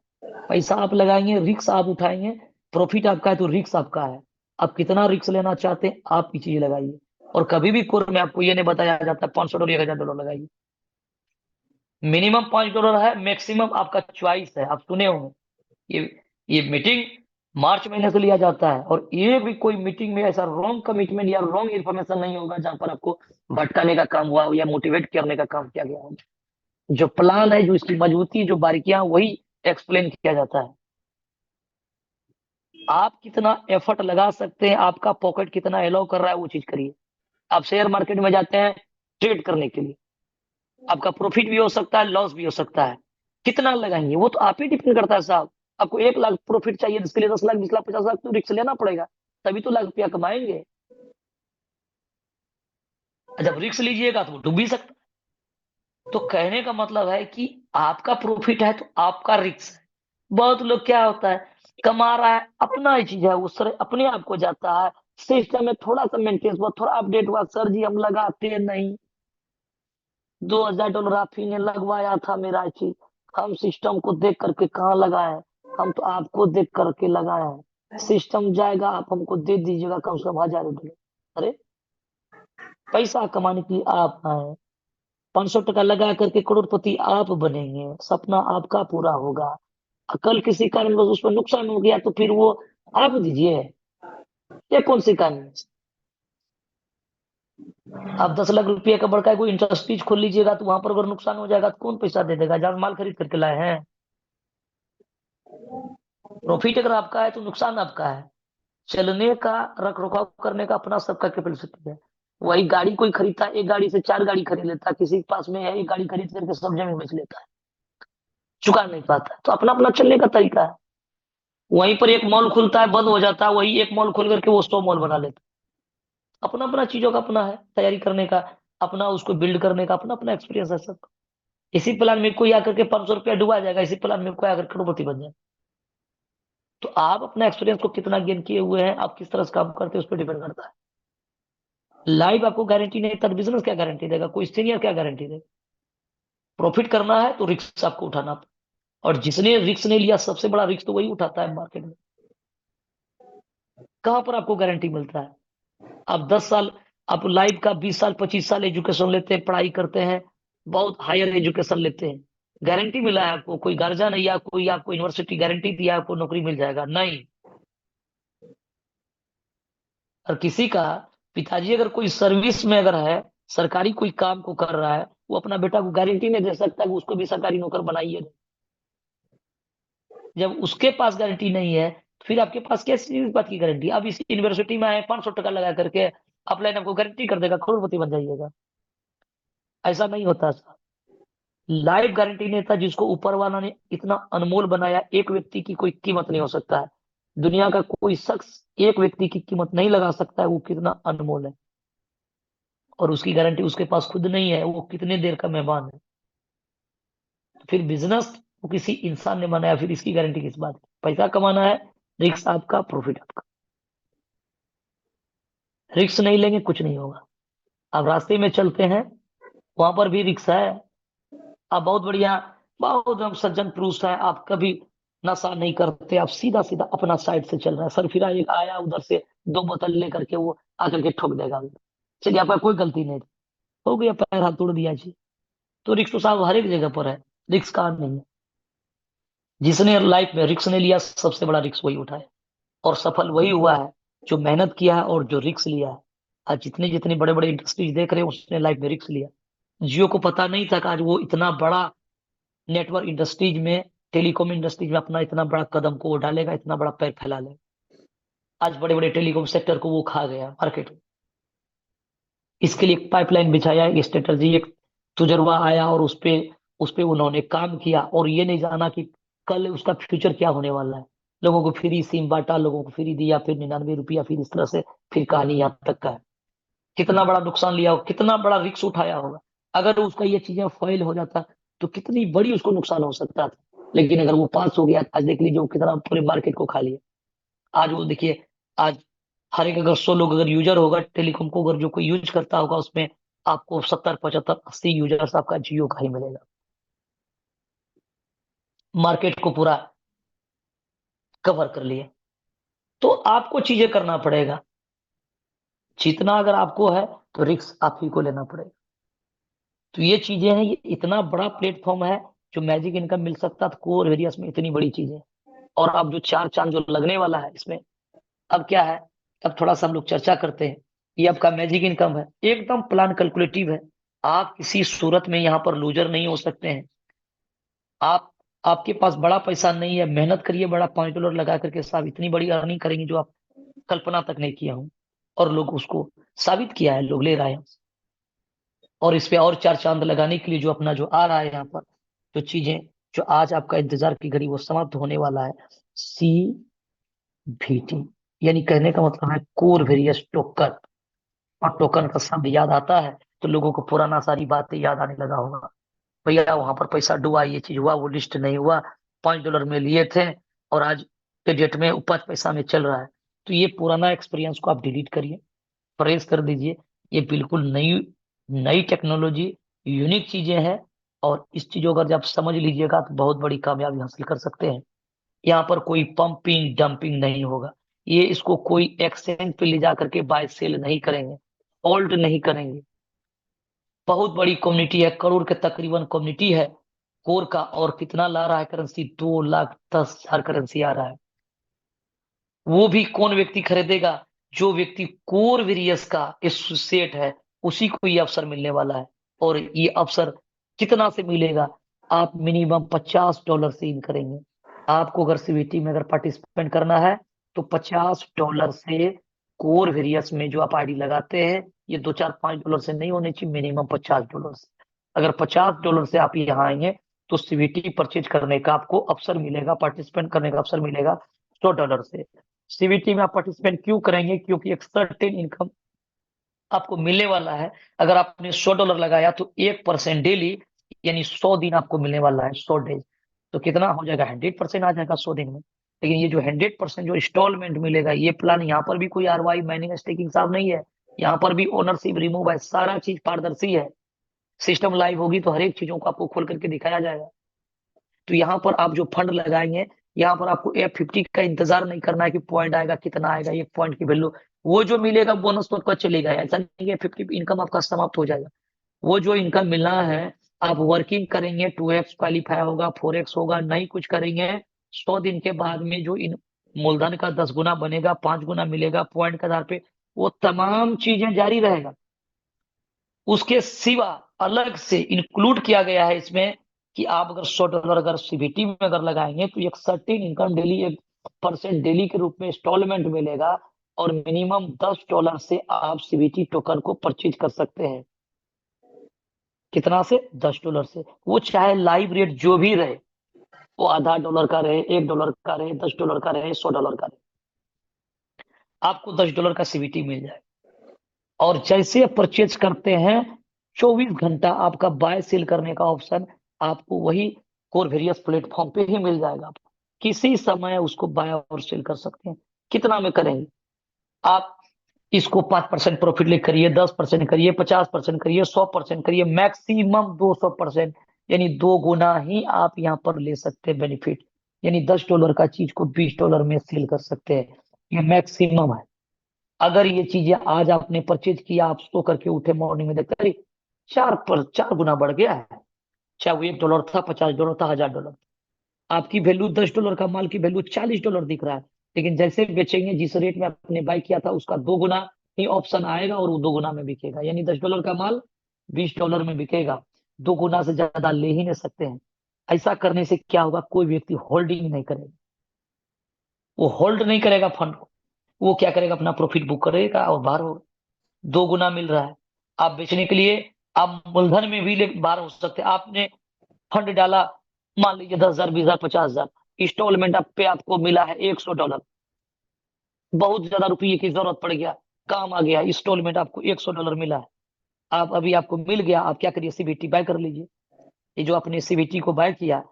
[SPEAKER 1] पैसा आप लगाएंगे, रिक्स आप उठाएंगे, प्रॉफिट आपका है तो रिक्स आपका है। आप कितना रिक्स लेना चाहते हैं, आप की चीज लगाइए। और कभी भी कोर्स में आपको ये नहीं बताया जाता $500, $1,000 लगाइए। मिनिमम $5 है, मैक्सिमम आपका चॉइस है। आप सुने होंगे ये मीटिंग मार्च महीने से लिया जाता है, और ये भी कोई मीटिंग में ऐसा रॉन्ग कमिटमेंट या रॉन्ग इन्फॉर्मेशन नहीं होगा जहां पर आपको भटकाने का काम हुआ हो या मोटिवेट करने का काम किया गया हो। जो प्लान है, जो इसकी मजबूती, जो बारीकियां, वही एक्सप्लेन किया जाता है। आप कितना एफर्ट लगा सकते हैं, आपका पॉकेट कितना अलाउ कर रहा है, वो चीज करिए। आप शेयर मार्केट में जाते हैं ट्रेड करने के लिए, आपका प्रॉफिट भी हो सकता है, लॉस भी हो सकता है। कितना लगाएंगे वो तो आप ही डिपेंड करता है साहब। आपको 1 लाख प्रॉफिट चाहिए, इसके लिए 10 लाख, 20 लाख, 50 लाख तो रिस्क लेना पड़ेगा, तभी तो लाख रुपया कमाएंगे। जब रिस्क लीजिएगा तो वो डूब भी सकता है। तो कहने का मतलब है कि आपका प्रॉफिट है तो आपका रिस्क है। बहुत लोग क्या होता है, कमा रहा है, अपना ही चीज है, उस तरह अपने आप को जाता है। सिस्टम में थोड़ा सा मेंटेनेंस हुआ, थोड़ा अपडेट हुआ, सर जी हम लगाते नहीं। $2000 आप ही ने लगवाया था मेरा चीज, हम सिस्टम को देख करके कहाँ लगाए, हम तो आपको देख करके लगाए हैं। सिस्टम जाएगा, आप हमको दे दीजिएगा कम से कम $1000। अरे पैसा कमाने के लिए आप आए, 500 टका लगा करके करोड़पति आप बनेंगे, सपना आपका पूरा होगा। कल किसी कारणवश उसमें नुकसान हो गया तो फिर वो आप दीजिए, ये कौन सी कहानी है? आप 10 लाख रुपए का बड़का कोई इंडस्ट्रीज खोल लीजिएगा तो वहां पर अगर नुकसान हो जाएगा तो कौन पैसा दे देगा, जहां माल खरीद करके लाए हैं। प्रॉफिट अगर आपका है तो नुकसान आपका है। चलने का, रख रखाव करने का अपना सबका कैपेसिटी है। वही गाड़ी कोई खरीदता है, एक गाड़ी से 4 गाड़ी खरीद लेता है, किसी के पास में है एक गाड़ी खरीद करके सब जमीन बेच लेता है, चुका नहीं पाता है। तो अपना अपना चलने का तरीका है। वहीं पर एक मॉल खुलता है, बंद हो जाता है, वही एक मॉल खोल करके वो 100 मॉल बना लेता है। अपना अपना चीजों का अपना है तैयारी करने का, अपना उसको बिल्ड करने का अपना अपना एक्सपीरियंस है सब। इसी प्लान में कोई आकर के 500 रुपया डुबा जाएगा, इसी प्लान में कोई आकर करोड़पति बन जाए। तो आप अपना एक्सपीरियंस को कितना गेन किए हुए हैं, आप किस तरह से काम करते हैं उस पर डिपेंड करता है। लाइफ आपको गारंटी नहीं, तब बिजनेस क्या गारंटी देगा, कोई सीनियर क्या गारंटी देगा। प्रॉफिट करना है तो रिस्क आपको उठाना पड़ेगा। और जिसने रिस्क नहीं लिया, सबसे बड़ा रिस्क तो वही उठाता है मार्केट में। कहां पर आपको गारंटी मिलता है? आप 10 साल, आप लाइफ का 20 साल 25 साल एजुकेशन लेते हैं, पढ़ाई करते हैं, बहुत हायर एजुकेशन लेते हैं, गारंटी मिला है आपको? कोई गार्जियन या कोई आपको यूनिवर्सिटी गारंटी दिया आपको नौकरी मिल जाएगा? नहीं। और किसी का पिताजी अगर कोई सर्विस में अगर है, सरकारी कोई काम को कर रहा है, वो अपना बेटा को गारंटी नहीं दे सकता कि उसको भी सरकारी नौकर बनाइए। जब उसके पास गारंटी नहीं है तो फिर आपके पास कैसी इस बात की गारंटी? अब इस यूनिवर्सिटी में आए, 500 टका लगा करके अपलाइन आपको गारंटी कर देगा करोड़पति बन जाइएगा? ऐसा नहीं होता सर। लाइफ गारंटी नहीं था, जिसको ऊपर वाला ने इतना अनमोल बनाया, एक व्यक्ति की कोई कीमत नहीं हो सकता है। दुनिया का कोई शख्स एक व्यक्ति की कीमत नहीं लगा सकता है, वो कितना अनमोल है। और उसकी गारंटी उसके पास खुद नहीं है, वो कितने देर का मेहमान है। तो फिर बिजनेस वो किसी इंसान ने बनाया, फिर इसकी गारंटी किस बात की? पैसा कमाना है, रिस्क आपका, प्रॉफिट आपका। रिस्क नहीं लेंगे कुछ नहीं होगा। अब रास्ते में चलते हैं, वहां पर भी रिक्शा है। आप बहुत बढ़िया, बहुत हम सज्जन पुरुष है, आप कभी नशा नहीं करते, आप सीधा सीधा अपना साइड से चल रहा है, सर फिरा एक आया उधर से 2 बोतल लेकर के वो आकर के ठोक देगा। चलिए आपका कोई गलती नहीं थी, हो गया, पैर हाथ तोड़ दिया जी। तो रिक्स तो साहब हर एक जगह पर है, रिक्स कहाँ नहीं है। जिसने लाइफ में रिक्स नहीं लिया, सबसे बड़ा रिक्स वही उठाया, और सफल वही हुआ है जो मेहनत किया है और जो रिक्स लिया है। आज जितने जितने बड़े बड़े इंडस्ट्रीज देख रहे हैं, उसने लाइफ में रिक्स लिया। जियो को पता नहीं था कि आज वो इतना बड़ा नेटवर्क इंडस्ट्रीज में, टेलीकॉम इंडस्ट्रीज में अपना इतना बड़ा कदम को वो डालेगा, इतना बड़ा पैर फैला लेगा। आज बड़े बड़े टेलीकॉम सेक्टर को वो खा गया मार्केट में। इसके लिए एक पाइपलाइन बिछाया, एक स्ट्रेटजी, एक तजुर्बा आया, और उस पे उन्होंने काम किया, और ये नहीं जाना कि कल उसका फ्यूचर क्या होने वाला है। लोगों को फ्री सिम बांटा, लोगों को फ्री दिया, फिर 99 रुपया, फिर इस तरह से फिर कहानी यहाँ तक का है। कितना बड़ा नुकसान लिया हो, कितना बड़ा रिस्क उठाया होगा। अगर उसका ये चीजें फेल हो जाता तो कितनी बड़ी उसको नुकसान हो सकता था। लेकिन अगर वो पास हो गया, आज देख लीजिए वो कितना पूरे मार्केट को खा लिया। आज वो देखिए, आज हर एक अगर 100 लोग अगर यूजर होगा टेलीकॉम को, अगर जो कोई यूज करता होगा, उसमें आपको 70 75 80 यूजर्स आपका जियो का ही मिलेगा। मार्केट को पूरा कवर कर लिए। तो आपको चीजें करना पड़ेगा, जितना अगर आपको है तो रिस्क आप ही को लेना पड़ेगा। तो ये चीजें हैं, ये इतना बड़ा प्लेटफॉर्म है जो मैजिक इनकम मिल सकता था कोर एरियाज में, इतनी बड़ी चीजें। और अब जो चार चांद जो लगने वाला है इसमें, अब क्या है, अब थोड़ा सा हम लोग चर्चा करते हैं। ये आपका मैजिक इनकम है, एकदम प्लान कैलकुलेटिव है। आप किसी सूरत में यहाँ पर लूजर नहीं हो सकते हैं। आप, आपके पास बड़ा पैसा नहीं है, मेहनत करिए, बड़ा $5 लगा करके साहब इतनी बड़ी अर्निंग करेंगे जो आप कल्पना तक नहीं किया हूं। और लोग उसको साबित किया है, लोग ले रहे हैं। और इस पे और चार चांद लगाने के लिए जो अपना जो आ रहा है यहाँ पर, जो चीजें, जो आज आपका इंतजार की घड़ी वो समाप्त होने वाला है। CVT, यानी कहने का मतलब है कोर वेरियस टोकन। और टोकन का शब्द याद आता है तो लोगों को पुराना सारी बातें याद आने लगा होगा। भैया वहां पर पैसा डुबा, ये चीज हुआ, वो लिस्ट नहीं हुआ, $5 में लिए थे, और आज के डेट में 5 पैसा में चल रहा है। तो ये पुराना एक्सपीरियंस को आप डिलीट करिए, फ्रेश कर दीजिए। ये बिल्कुल नई नई टेक्नोलॉजी, यूनिक चीजें हैं, और इस चीजों को अगर आप समझ लीजिएगा तो बहुत बड़ी कामयाबी हासिल कर सकते हैं। यहाँ पर कोई पंपिंग डंपिंग नहीं होगा। ये इसको कोई एक्सचेंज पे ले जा करके बाय सेल नहीं करेंगे, होल्ड नहीं करेंगे। बहुत बड़ी कम्युनिटी है, करोड़ के तकरीबन कम्युनिटी है कोर का, और कितना ला रहा है करेंसी, 2,10,000 करेंसी आ रहा है। वो भी कौन व्यक्ति खरीदेगा? जो व्यक्ति कोर वेरियस का एसोसिएट है, उसी को ये अवसर मिलने वाला है। और ये अवसर कितना से मिलेगा? आप मिनिमम $50 से इन करेंगे। आपको अगर सीवीटी में अगर पार्टिसिपेट करना है तो $50 से कोर वेरियस में जो आप आईडी लगाते हैं, ये 2, 4, $5 से नहीं होने चाहिए, मिनिमम $50 से। अगर $50 से आप यहाँ आएंगे तो सीवीटी परचेज करने का आपको अवसर मिलेगा, पार्टिसिपेट करने का अवसर मिलेगा $100 से। सीवीटी में आप पार्टिसिपेट क्यों करेंगे? क्योंकि एक सर्टेन इनकम आपको मिलने वाला है। अगर आपने $100 लगाया तो 1% डेली, यानी 100 दिन आपको मिलने वाला है, 100 डेज। तो कितना हो जाएगा? 100% आ जाएगा 100 दिन में। लेकिन ये जो 100% जो इंस्टॉलमेंट मिलेगा, ये प्लान, यहाँ पर भी कोई आरवाई माइनिंग स्टेकिंग साहब नहीं है। यहाँ पर भी ओनरशिप रिमूव है, सारा चीज पारदर्शी है। सिस्टम लाइव होगी तो हर एक चीजों को आपको खोल करके दिखाया जाएगा। तो यहाँ पर आप जो फंड लगाएंगे, यहाँ पर आपको F50 का इंतजार नहीं करना है कि पॉइंट आएगा, कितना आएगा, एक पॉइंट की वैल्यू। वो जो मिलेगा बोनस तो आपका चलेगा, ऐसा नहीं है 50 इनकम आपका समाप्त हो जाएगा। वो जो इनकम मिलना है, आप वर्किंग करेंगे 2x क्वालिफाई होगा, 4x होगा, नहीं कुछ करेंगे 100 दिन के बाद में जो इन मूलधन का 10 गुना बनेगा, 5 गुना मिलेगा पॉइंट के आधार पे, वो तमाम चीजें जारी रहेगा। उसके सिवा अलग से इंक्लूड किया गया है इसमें कि आप अगर $100 अगर सीबीटी में अगर लगाएंगे तो एक सर्टेन इनकम डेली, 1% डेली के रूप में इंस्टॉलमेंट मिलेगा। और मिनिमम $10 से आप सीबीटी टोकन को परचेज कर सकते हैं। कितना से? $10 से। वो चाहे लाइव रेट जो भी रहे, वो आधा डॉलर का रहे, $1 का रहे, $10 का रहे, $100 का रहे, आपको $10 का सीबीटी मिल जाए। और जैसे परचेज करते हैं, 24 घंटा आपका बाय सेल करने का ऑप्शन आपको वही कोर वेरियस प्लेटफॉर्म पे ही मिल जाएगा। आपको किसी समय उसको बाय और सेल कर सकते हैं। कितना में करेंगे आप? इसको 5% प्रॉफिट ले करिए, 10% करिए, 50% करिए, 100% करिए, मैक्सिमम 200%, यानी 2 गुना ही आप यहाँ पर ले सकते हैं बेनिफिट। यानी $10 का चीज को $20 में सेल कर सकते हैं। ये मैक्सिमम है। अगर ये चीजें आज आपने परचेज किया, आप सो करके उठे मॉर्निंग में देखते अरे 4 गुना बढ़ गया है, चाहे वो $1 था, $50 था, $1000, आपकी वैल्यू $10 का माल की वैल्यू $40 दिख रहा है। लेकिन जैसे बेचेंगे, जिस रेट में आपने बाय किया था उसका 2 गुना ही ऑप्शन आएगा, और वो 2 गुना में बिकेगा। यानी $10 का माल $20 में बिकेगा। 2 गुना से ज्यादा ले ही नहीं सकते हैं। ऐसा करने से क्या होगा? कोई व्यक्ति होल्डिंग नहीं करेगा, वो होल्ड नहीं करेगा फंड को। वो क्या करेगा? अपना प्रॉफिट बुक करेगा और बाहर होगा। 2 गुना मिल रहा है। आप बेचने के लिए आप मूलधन में भी बाहर हो सकते हैं। आपने फंड डाला, मान लीजिए 10,000, 20,000, 50,000, इंस्टॉलमेंट आप पे आपको मिला है $100। बहुत ज्यादा रुपये की जरूरत पड़ गया, काम आ गया, इंस्टॉलमेंट आपको $100 मिला है। आप अभी आपको मिल गया, आप क्या करिए? सीबीटी बाय कर लीजिए। ये जो आपने सीबीटी को बाय किया,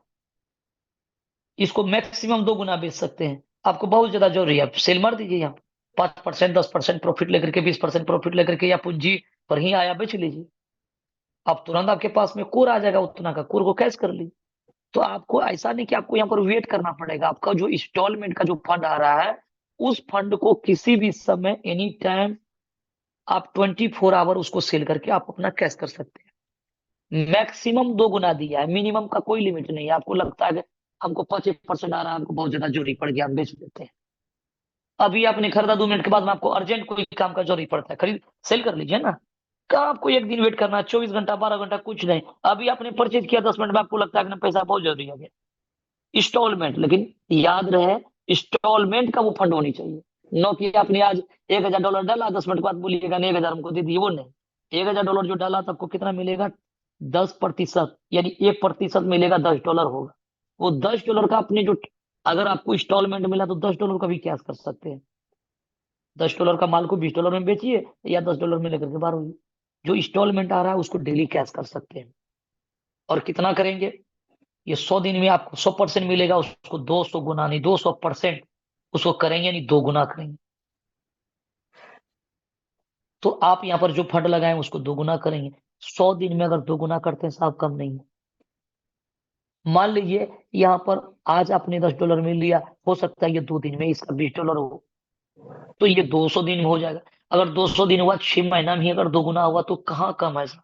[SPEAKER 1] इसको मैक्सिमम 2 गुना बेच सकते हैं। आपको बहुत ज्यादा जरूरी है, आप सेल मार दीजिए यहाँ। 5%, 10% प्रॉफिट लेकर के, 20% प्रॉफिट लेकर के, या पूंजी पर ही आया बेच लीजिए। आप तुरंत आपके पास में कोर आ जाएगा, उतना का कोर को कैश कर लीजिए। तो आपको ऐसा नहीं कि आपको यहाँ पर वेट करना पड़ेगा। आपका जो इंस्टॉलमेंट का जो फंड आ रहा है, उस फंड को किसी भी समय, एनी टाइम, आप 24 आवर उसको सेल करके आप अपना कैश कर सकते हैं। मैक्सिमम 2 गुना दिया है, मिनिमम का कोई लिमिट नहीं है। आपको लगता है कि हमको 5% आ रहा है, हमको बहुत ज्यादा जरूरी पड़ गया, हम बेच देते हैं। अभी आपने खरीदा, 2 मिनट के बाद में आपको अर्जेंट कोई काम का जरूरी पड़ता है, खरीद सेल कर लीजिए ना। कहाँ आपको एक दिन वेट करना है? 24 घंटा, 12 घंटा, कुछ नहीं। अभी आपने परचेज किया, 10 मिनट में आपको लगता है कि ना पैसा बहुत जरूरी है, इंस्टॉलमेंट। लेकिन याद रहे, इंस्टॉलमेंट का वो फंड होनी चाहिए। नो कि आपने आज $1,000 डाला, 10 मिनट बाद बोलिएगा नहीं 1,000 हमको दे दिए, वो नहीं। $1,000 जो डाला तो आपको कितना मिलेगा? 10%, यानी 1% मिलेगा, $10 होगा। वो $10 का अपने जो, अगर आपको इंस्टॉलमेंट मिला तो $10 का भी कैश कर सकते हैं। $10 का माल को $20 में बेचिए, या $10 में लेकर के बाहर होइए। जो इंस्टॉलमेंट आ रहा है उसको डेली कैश कर सकते हैं। और कितना करेंगे? ये 100 दिन में आपको 100% मिलेगा, उसको 200 गुना नहीं, 200%। उसको करेंगे नहीं, 2 गुना करेंगे। तो आप यहाँ पर जो फंड लगाए उसको 2 गुना करेंगे। 100 दिन में अगर 2 गुना करते हैं साहब, कम नहीं है। मान लीजिए यहाँ पर आज आपने $10 में लिया, हो सकता है ये 2 दिन में इसका $20 हो, तो ये 200 दिन में हो जाएगा। अगर 200 दिन हुआ, 6 महीना में ही अगर 2 गुना हुआ, तो कहाँ कम है सर।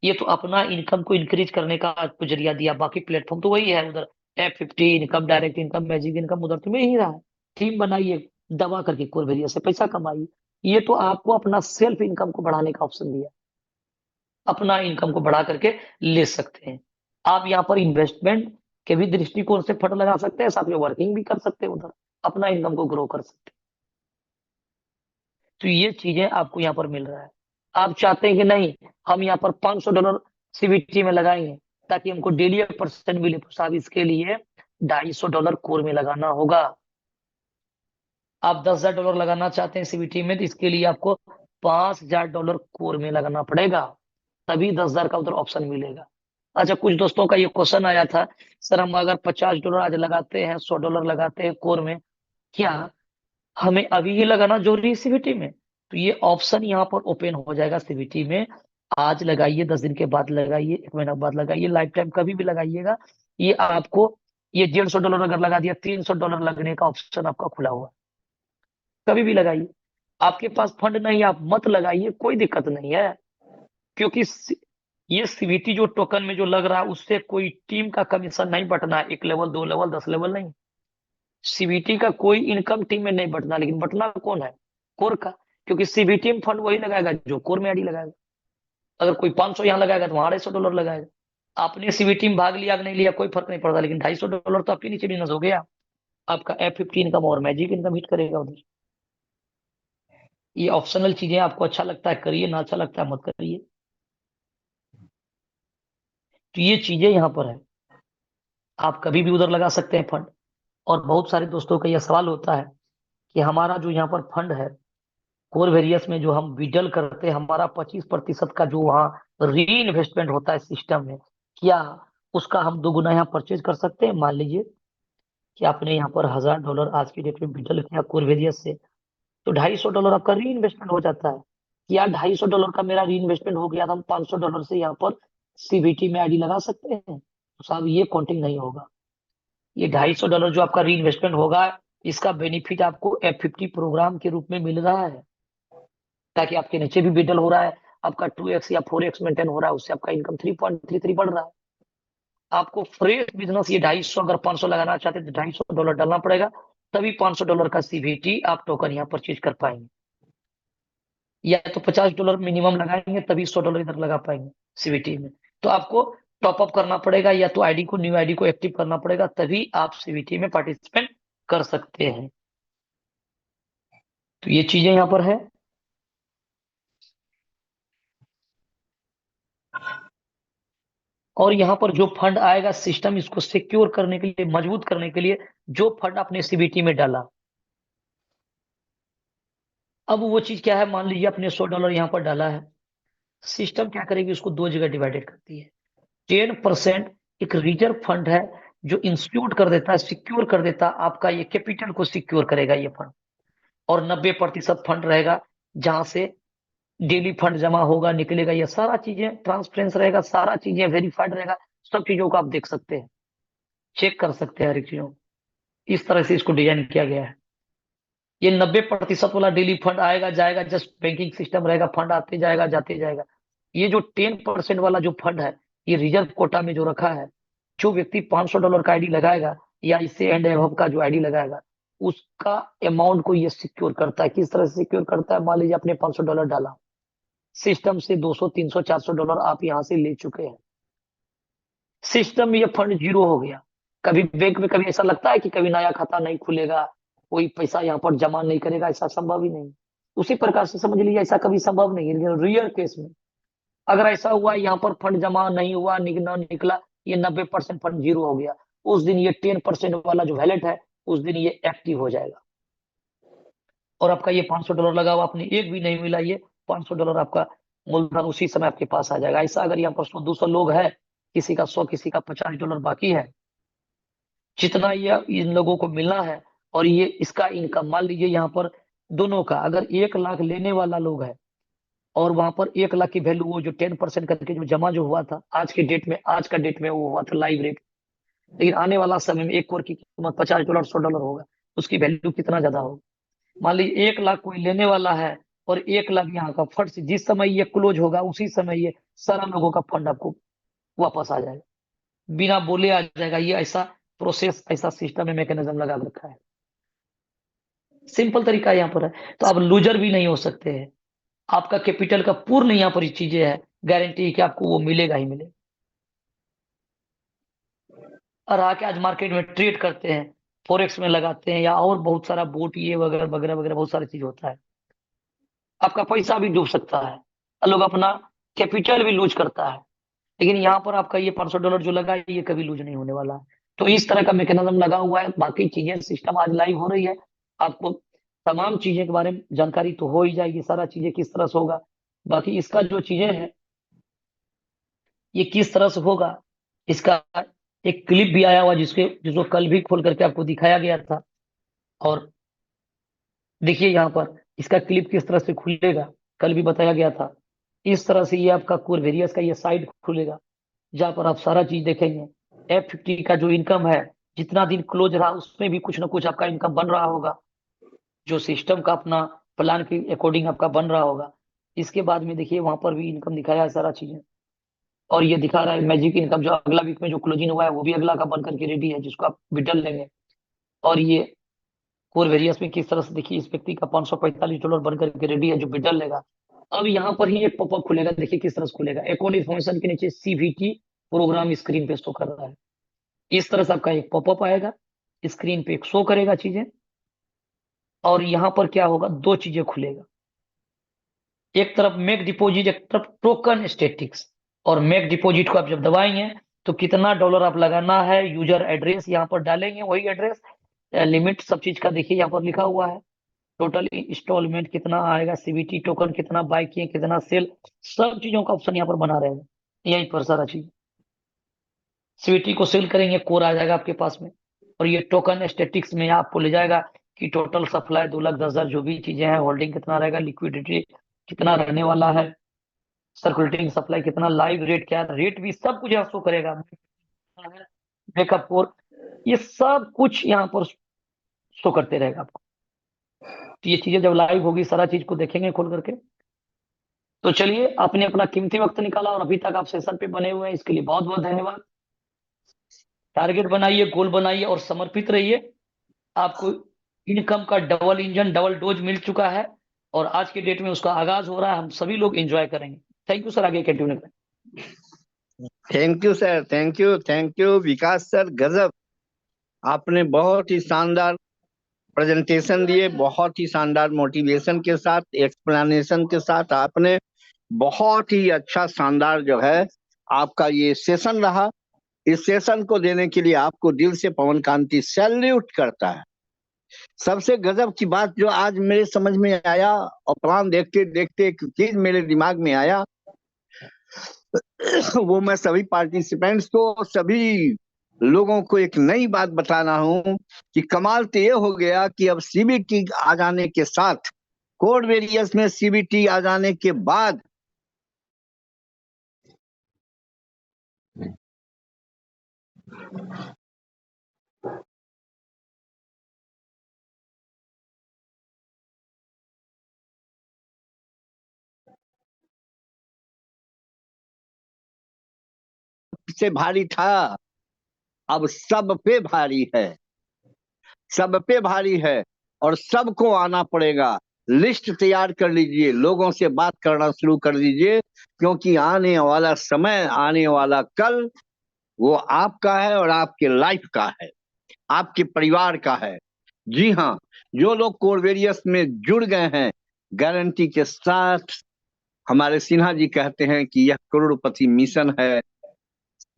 [SPEAKER 1] ये तो अपना इनकम को इंक्रीज करने का आपको जरिया दिया। बाकी प्लेटफॉर्म तो वही है, उधर F50 income, direct income, magic income, उधर तो मिल ही रहा है। टीम बनाइए, दबा करके कोरबेरिया से पैसा कमाइए। ये तो आपको अपना सेल्फ इनकम को बढ़ाने का ऑप्शन दिया, अपना इनकम को बढ़ा करके ले सकते हैं। आप यहाँ पर इन्वेस्टमेंट के भी दृष्टिकोण से फंड लगा सकते हैं, साथ में वर्किंग भी कर सकते हैं, उधर अपना इनकम को ग्रो कर सकते हैं। तो ये चीजें आपको यहाँ पर मिल रहा है। आप चाहते हैं कि नहीं, हम यहाँ पर $500 CBT में लगाएंगे ताकि हमको डेली 1% मिले, तो साहब इसके लिए $250 कोर में लगाना होगा। आप $10,000 लगाना चाहते हैं CBT में, तो इसके लिए आपको $5,000 कोर में लगाना पड़ेगा, तभी 10,000 का उधर ऑप्शन मिलेगा। अच्छा, कुछ दोस्तों का ये क्वेश्चन आया था, सर हम अगर $50 आज लगाते हैं, $100 लगाते हैं कोर में, क्या हमें अभी ही लगाना जरूरी है CBT में? तो ये ऑप्शन यहाँ पर ओपन हो जाएगा CBT में। आज लगाइए, 10 दिन के बाद लगाइए, 1 महीना बाद लगाइए, लाइफ टाइम कभी भी लगाइएगा। ये आपको, ये $150 अगर लगा दिया, $300 लगने का ऑप्शन आपका खुला हुआ है। कभी भी लगाइए। आपके पास फंड नहीं, आप मत लगाइए, कोई दिक्कत नहीं है। क्योंकि ये CBT जो टोकन में जो लग रहा है, उससे कोई टीम का कमीशन नहीं बटना है, 1 लेवल, 2 लेवल, 10 लेवल नहीं। CBT का कोई इनकम टीम में नहीं बटना, लेकिन बटना कौन है? कोर का। क्योंकि CBT में फंड वही लगाएगा जो कोर में आईडी लगाएगा। अगर कोई 500 यहाँ लगाएगा तो वहां $250 लगाएगा। आपने CBT में भाग लिया कि नहीं लिया, कोई फर्क नहीं पड़ता, लेकिन $250 तो आपके नीचे बिजनेस हो गया। आपका F50 इनकम और मैजिक इनकम हिट करेगा उधर। ये ऑप्शनल चीजें, आपको अच्छा लगता है करिए, ना अच्छा लगता है मत करिए। तो ये चीजें यहाँ पर है, आप कभी भी उधर लगा सकते हैं फंड। और बहुत सारे दोस्तों का यह सवाल होता है कि हमारा जो यहाँ पर फंड है कोर वेरियस में, जो हम विड्रॉल करते हैं, हमारा 25% का जो वहाँ री इन्वेस्टमेंट होता है सिस्टम में, क्या उसका हम 2 गुना यहाँ परचेज कर सकते हैं? मान लीजिए कि आपने यहाँ पर $1,000 आज की डेट में विड्रॉल किया कोर वेरियस से, तो $250 आपका री इन्वेस्टमेंट हो जाता है। या $250 का मेरा री इन्वेस्टमेंट हो गया, तो हम $500 से यहाँ पर CBT में आईडी लगा सकते हैं। तो साहब ये काउंटिंग नहीं होगा। ये $250 जो आपका री इन्वेस्टमेंट होगा, इसका बेनिफिट आपको F50 प्रोग्राम के रूप में मिल रहा है, ताकि आपके नीचे भी बिडल हो रहा है, आपका 2x या 4x मेंटेन हो रहा है, उससे आपका इनकम 3.33 बढ़ रहा है। आपको फ्रेश बिजनेस ये 250, अगर 500 लगाना चाहते हैं तो $250 डालना पड़ेगा, तभी $500 का CBT आप टोकन यहाँ परचेज कर पाएंगे। या तो $50 मिनिमम लगाएंगे, तभी $100 इधर लगा पाएंगे CBT में। तो आपको टॉपअप करना पड़ेगा, या तो आईडी को, न्यू आईडी को एक्टिव करना पड़ेगा, तभी आप CBT में पार्टिसिपेट कर सकते हैं। तो ये चीजें यहाँ पर है। और यहाँ पर जो फंड आएगा, सिस्टम इसको सिक्योर करने के लिए, मजबूत करने के लिए, जो फंड आपने CBT में डाला, अब वो चीज क्या है, मान लीजिए आपने $100 यहाँ पर डाला है, सिस्टम क्या करेगी, उसको 2 जगह डिवाइडेड करती है। 10% एक रिजर्व फंड है, जो इंस्टीट्यूट कर देता है, सिक्योर कर देता है, आपका ये कैपिटल को सिक्योर करेगा ये फंड। और 90% फंड रहेगा, जहां से डेली फंड जमा होगा, निकलेगा, ये सारा चीजें ट्रांसपेरेंस रहेगा, सारा चीजें वेरीफाइड रहेगा। सब चीजों को आप देख सकते हैं, चेक कर सकते हैं हर एक चीजों को। इस तरह से इसको डिजाइन किया गया है। ये 90% वाला डेली फंड आएगा जाएगा, जस्ट बैंकिंग सिस्टम रहेगा, फंड आते जाएगा जाते जाएगा। ये जो 10% वाला जो फंड है, ये रिजर्व कोटा में जो रखा है, जो व्यक्ति $500 का आईडी लगाएगा, या इससे एंड एबव का जो आईडी लगाएगा, उसका अमाउंट को ये सिक्योर करता है। किस तरह से सिक्योर करता है? मान लीजिए आपने $500 डाला, सिस्टम से 200, 300, $400 आप यहाँ से ले चुके हैं, सिस्टम में ये फंड जीरो हो गया। कभी बैंक में कभी ऐसा लगता है कि कभी नया खाता नहीं खुलेगा, कोई पैसा यहाँ पर जमा नहीं करेगा? ऐसा संभव ही नहीं। उसी प्रकार से समझ लीजिए, ऐसा कभी संभव नहीं है रियल केस में। अगर ऐसा हुआ, यहाँ पर फंड जमा नहीं हुआ, निकला, ये 90% फंड जीरो हो गया, उस दिन ये 10% वाला जो वैलेट है, उस दिन ये एक्टिव हो जाएगा। और आपका ये $500 लगा हुआ, आपने एक भी नहीं मिला, ये $500 आपका मूलधन उसी समय आपके पास आ जाएगा। ऐसा अगर यहाँ पर 100-200 लोग हैं, किसी का 100, किसी का $50 बाकी है, जितना ये इन लोगों को मिलना है, और ये इसका इनकम मान लीजिए यहाँ पर दोनों का अगर 1 लाख लेने वाला लोग है और वहां पर 1 लाख की वैल्यू वो जो 10% करके जो जमा जो हुआ था आज का डेट में वो हुआ था लाइव रेट। लेकिन आने वाला समय में 1 करोड़ की कीमत $50 $100 होगा, उसकी वैल्यू कितना ज्यादा होगा। मान लीजिए 1 लाख कोई लेने वाला है और 1 लाख यहाँ का फंड से जिस समय ये क्लोज होगा उसी समय ये सारा लोगों का फंड आपको वापस आ जाएगा, बिना बोले आ जाएगा। ये ऐसा प्रोसेस, ऐसा सिस्टम में मैकेनिज्म लगा रखा है। सिंपल तरीका यहाँ पर है, तो आप लूजर भी नहीं हो सकते हैं। आपका कैपिटल का पूर्ण यहाँ पर चीजें है, गारंटी कि आपको वो मिलेगा ही मिलेगा। और आके आज मार्केट में ट्रेड करते हैं, फॉरेक्स में लगाते हैं, या और बहुत सारा बोट ये वगैरह वगैरह वगैरह बहुत सारी चीज होता है। आपका पैसा भी डूब सकता है और लोग अपना कैपिटल भी लूज करता है। लेकिन यहाँ पर आपका ये $500 जो लगा है ये कभी लूज नहीं होने वाला है। तो इस तरह का मैकेनिज्म लगा हुआ है। बाकी चीजें सिस्टम आज लाइव हो रही है, आपको तमाम चीजें के बारे में जानकारी तो हो ही जाएगी, सारा चीजें किस तरह से होगा। बाकी इसका जो चीजें हैं ये किस तरह से होगा, इसका एक क्लिप भी आया हुआ जिसको कल भी खोल करके आपको दिखाया गया था। और देखिए यहाँ पर इसका क्लिप किस तरह से खुलेगा, कल भी बताया गया था। इस तरह से ये आपका कोर वेरियस का ये साइड खुलेगा, जहां पर आप सारा चीज देखेंगे। F50 का जो इनकम है, जितना दिन क्लोज रहा उसमें भी कुछ ना कुछ आपका इनकम बन रहा होगा, जो सिस्टम का अपना प्लान के अकॉर्डिंग आपका बन रहा होगा। इसके बाद में देखिए वहां पर भी इनकम दिखाया है सारा चीजें। और ये दिखा रहा है मैजिक इनकम, जो अगला वीक में जो क्लोजिंग हुआ है वो भी अगला का बन करके रेडी है, जिसको आप विड्रॉल लेंगे। और ये कोर वेरियस में किस तरह से देखिए इस व्यक्ति का $545 बन करके रेडी है जो विड्रॉल लेगा। अब यहाँ पर ही एक पॉपअप खुलेगा, देखिए किस तरह से खुलेगा। अकाउंट इन्फॉर्मेशन के नीचे CVT प्रोग्राम स्क्रीन पे शो कर रहा है। इस तरह से आपका एक पॉपअप आएगा, स्क्रीन पे एक शो करेगा चीजें। और यहाँ पर क्या होगा, दो चीजें खुलेगा, एक तरफ मेक डिपॉजिट, एक तरफ टोकन स्टेटिक्स। और मेक डिपॉजिट को आप जब दबाएंगे तो कितना डॉलर आप लगाना है, यूजर एड्रेस यहाँ पर डालेंगे, वही एड्रेस, लिमिट सब चीज का देखिए यहाँ पर लिखा हुआ है। टोटल इंस्टॉलमेंट कितना आएगा, CVT टोकन कितना बाय किए, कितना सेल, सब चीजों का ऑप्शन यहाँ पर बना रहेगा। यहीं पर सारा चीज CVT को सेल करेंगे, कोर आ जाएगा आपके पास में। और ये टोकन स्टेटिक्स में आपको ले जाएगा कि टोटल सप्लाई 2,10,000 जो भी चीजें हैं, होल्डिंग कितना रहेगा, लिक्विडिटी कितना रहने वाला है, सर्कुलेटिंग सप्लाई कितना, लाइव रेट क्या है, रेट भी सब कुछ यहाँ शो करेगा। बैकअप कोर, ये सब कुछ यहाँ पर शो करते रहेगा आपको। तो ये चीजें जब लाइव होगी सारा चीज को देखेंगे खोल करके। तो चलिए, आपने अपना कीमती वक्त निकाला और अभी तक आप सेशन पे बने हुए हैं, इसके लिए बहुत बहुत धन्यवाद। टारगेट बनाइए, गोल बनाइए और समर्पित रहिए। आपको इनकम का डबल इंजन, डबल डोज मिल चुका है और आज के डेट में उसका आगाज हो रहा है। हम सभी लोग एंजॉय करेंगे। थैंक यू सर, आगे कंटिन्यू करें।
[SPEAKER 2] Thank you sir, thank you Vikas sir, गजब। आपने बहुत ही शानदार प्रेजेंटेशन दिए, बहुत ही शानदार मोटिवेशन के साथ, एक्सप्लेनेशन के साथ आपने बहुत ही अच्छा शानदार जो है आपका ये सेशन रहा। इस सेशन को देने के लिए आपको दिल से पवन कांति सैल्यूट करता है। सबसे गजब की बात जो आज मेरे समझ में आया और प्लान देखते देखते एक चीज मेरे दिमाग में आया, वो मैं सभी पार्टिसिपेंट्स को, सभी लोगों को एक नई बात बताना हूं कि कमाल तो ये हो गया कि अब CVT आ जाने के साथ, कोड वेरियस में CVT आ जाने के बाद से भारी था, अब सब पे भारी है, सब पे भारी है और सबको आना पड़ेगा। लिस्ट तैयार कर लीजिए, लोगों से बात करना शुरू कर दीजिए, क्योंकि आने वाला समय, आने वाला कल वो आपका है और आपके लाइफ का है, आपके परिवार का है। जी हाँ, जो लोग कोरवेरियस में जुड़ गए हैं, गारंटी के साथ हमारे सिन्हा जी कहते हैं कि यह करोड़पति मिशन है,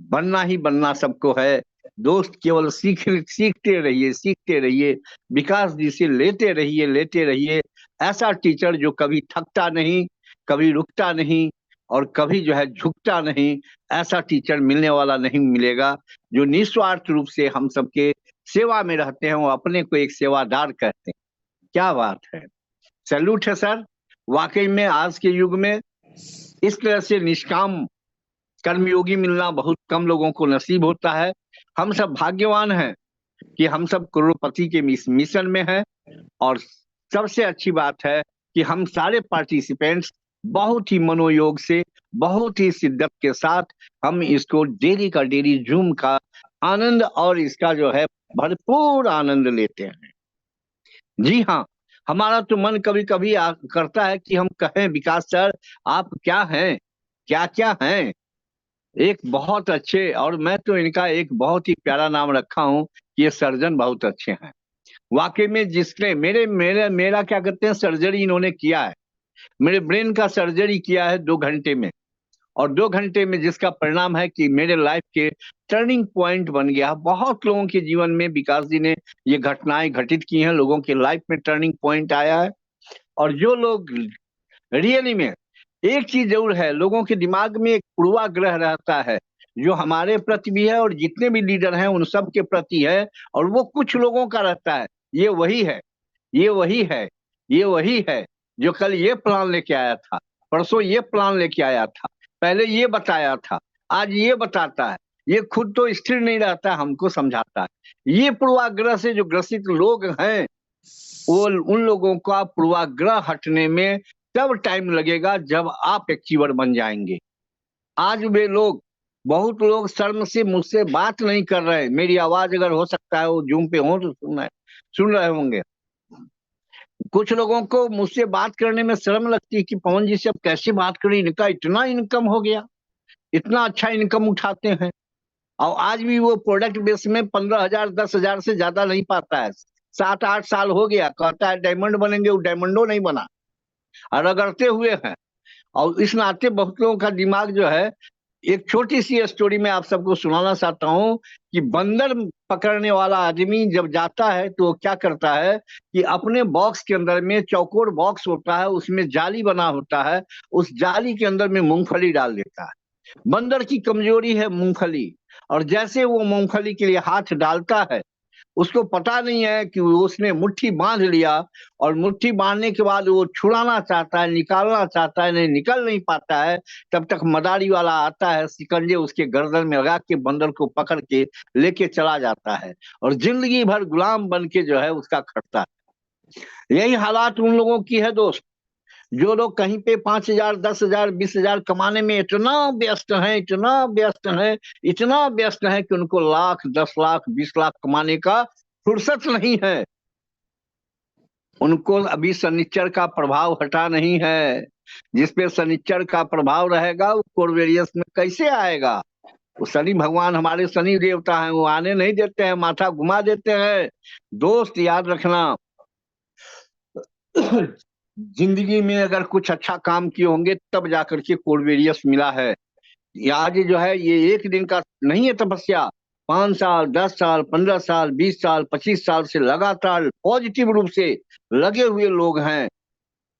[SPEAKER 2] बनना ही बनना सबको है। दोस्त केवल सीखते रहिए, सीखते रहिए, विकास जी से लेते रहिए, लेते रहिए। ऐसा टीचर जो कभी थकता नहीं, कभी रुकता नहीं और कभी जो है झुकता नहीं, ऐसा टीचर मिलने वाला नहीं मिलेगा, जो निस्वार्थ रूप से हम सबके सेवा में रहते हैं, वो अपने को एक सेवादार कहते हैं। क्या बात है, सैल्यूट है सर। वाकई में आज के युग में इस तरह से निष्काम कर्मयोगी मिलना बहुत कम लोगों को नसीब होता है। हम सब भाग्यवान हैं कि हम सब करोड़पति के मिशन में हैं। और सबसे अच्छी बात है कि हम सारे पार्टिसिपेंट्स बहुत ही मनोयोग से, बहुत ही शिद्दत के साथ हम इसको डेली का डेली जूम का आनंद और इसका जो है भरपूर आनंद लेते हैं। जी हाँ, हमारा तो मन कभी कभी करता है कि हम कहें विकास सर आप क्या हैं, क्या क्या हैं। एक बहुत अच्छे, और मैं तो इनका एक बहुत ही प्यारा नाम रखा हूं कि ये सर्जन बहुत अच्छे हैं। वाकई में जिसने मेरा क्या कहते हैं सर्जरी इन्होंने किया है, मेरे ब्रेन का सर्जरी किया है 2 घंटे में। और 2 घंटे में जिसका परिणाम है कि मेरे लाइफ के टर्निंग पॉइंट बन गया। बहुत लोगों के जीवन में विकास जी ने ये घटनाएं घटित की हैं, लोगों के लाइफ में टर्निंग पॉइंट आया है। और जो लोग रियली में, एक चीज जरूर है, लोगों के दिमाग में एक पूर्वाग्रह रहता है जो हमारे प्रति भी है और जितने भी लीडर हैं उन सब के प्रति है। और वो कुछ लोगों का रहता है, ये वही है, ये वही है, ये वही है जो कल ये प्लान लेके आया था, परसों ये प्लान लेके आया था, पहले ये बताया था, आज ये बताता है। ये खुद तो स्थिर नहीं रहता, हमको समझाता है। ये पूर्वाग्रह से जो ग्रसित लोग हैं, वो उन लोगों का पूर्वाग्रह हटने में तब टाइम लगेगा जब आप अचीवर बन जाएंगे। आज वे लोग, बहुत लोग शर्म से मुझसे बात नहीं कर रहे। मेरी आवाज अगर हो सकता है वो जूम पे हो तो सुन रहे होंगे। कुछ लोगों को मुझसे बात करने में शर्म लगती है कि पवन जी से अब कैसे बात करें, इनका इतना इनकम हो गया, इतना अच्छा इनकम उठाते हैं। और आज भी वो प्रोडक्ट बेस में 15,000 10,000 से ज्यादा नहीं पाता है। 7-8 साल हो गया, कहता है डायमंड बनेंगे, वो डायमंडो नहीं बना और रगड़ते हुए हैं। और इस नाते बहुत लोगों का दिमाग जो है, एक छोटी सी स्टोरी में आप सबको सुनाना चाहता हूँ कि बंदर पकड़ने वाला आदमी जब जाता है तो वो क्या करता है कि अपने बॉक्स के अंदर में, चौकोर बॉक्स होता है, उसमें जाली बना होता है, उस जाली के अंदर में मूंगफली डाल देता है। बंदर की कमजोरी है मूंगफली, और जैसे वो मूंगफली के लिए हाथ डालता है, उसको पता नहीं है कि उसने मुट्ठी बांध लिया, और मुट्ठी बांधने के बाद वो छुड़ाना चाहता है, निकालना चाहता है, नहीं निकल नहीं पाता है। तब तक मदारी वाला आता है, शिकंजे उसके गर्दन में लगा के बंदर को पकड़ के लेके चला जाता है, और जिंदगी भर गुलाम बन के जो है उसका खटता है। यही हालात उन लोगों की है दोस्त, जो लोग कहीं पे 5,000 10,000 20,000 कमाने में इतना व्यस्त हैं, इतना व्यस्त हैं, इतना व्यस्त हैं कि उनको लाख 10 लाख 20 लाख कमाने का फुर्सत नहीं है। उनको अभी शनिचर का प्रभाव हटा नहीं है। जिसपे शनिचर का प्रभाव रहेगा वो कोरवेरियस में कैसे आएगा। वो शनि भगवान हमारे शनि देवता हैं, वो आने नहीं देते हैं, माथा घुमा देते हैं। दोस्त याद रखना, जिंदगी में अगर कुछ अच्छा काम किए होंगे तब जाकर के कोरवेरियस मिला है। आज जो है ये एक दिन का नहीं है तपस्या, 5 साल 10 साल 15 साल 20 साल 25 साल से लगातार पॉजिटिव रूप से लगे हुए लोग हैं।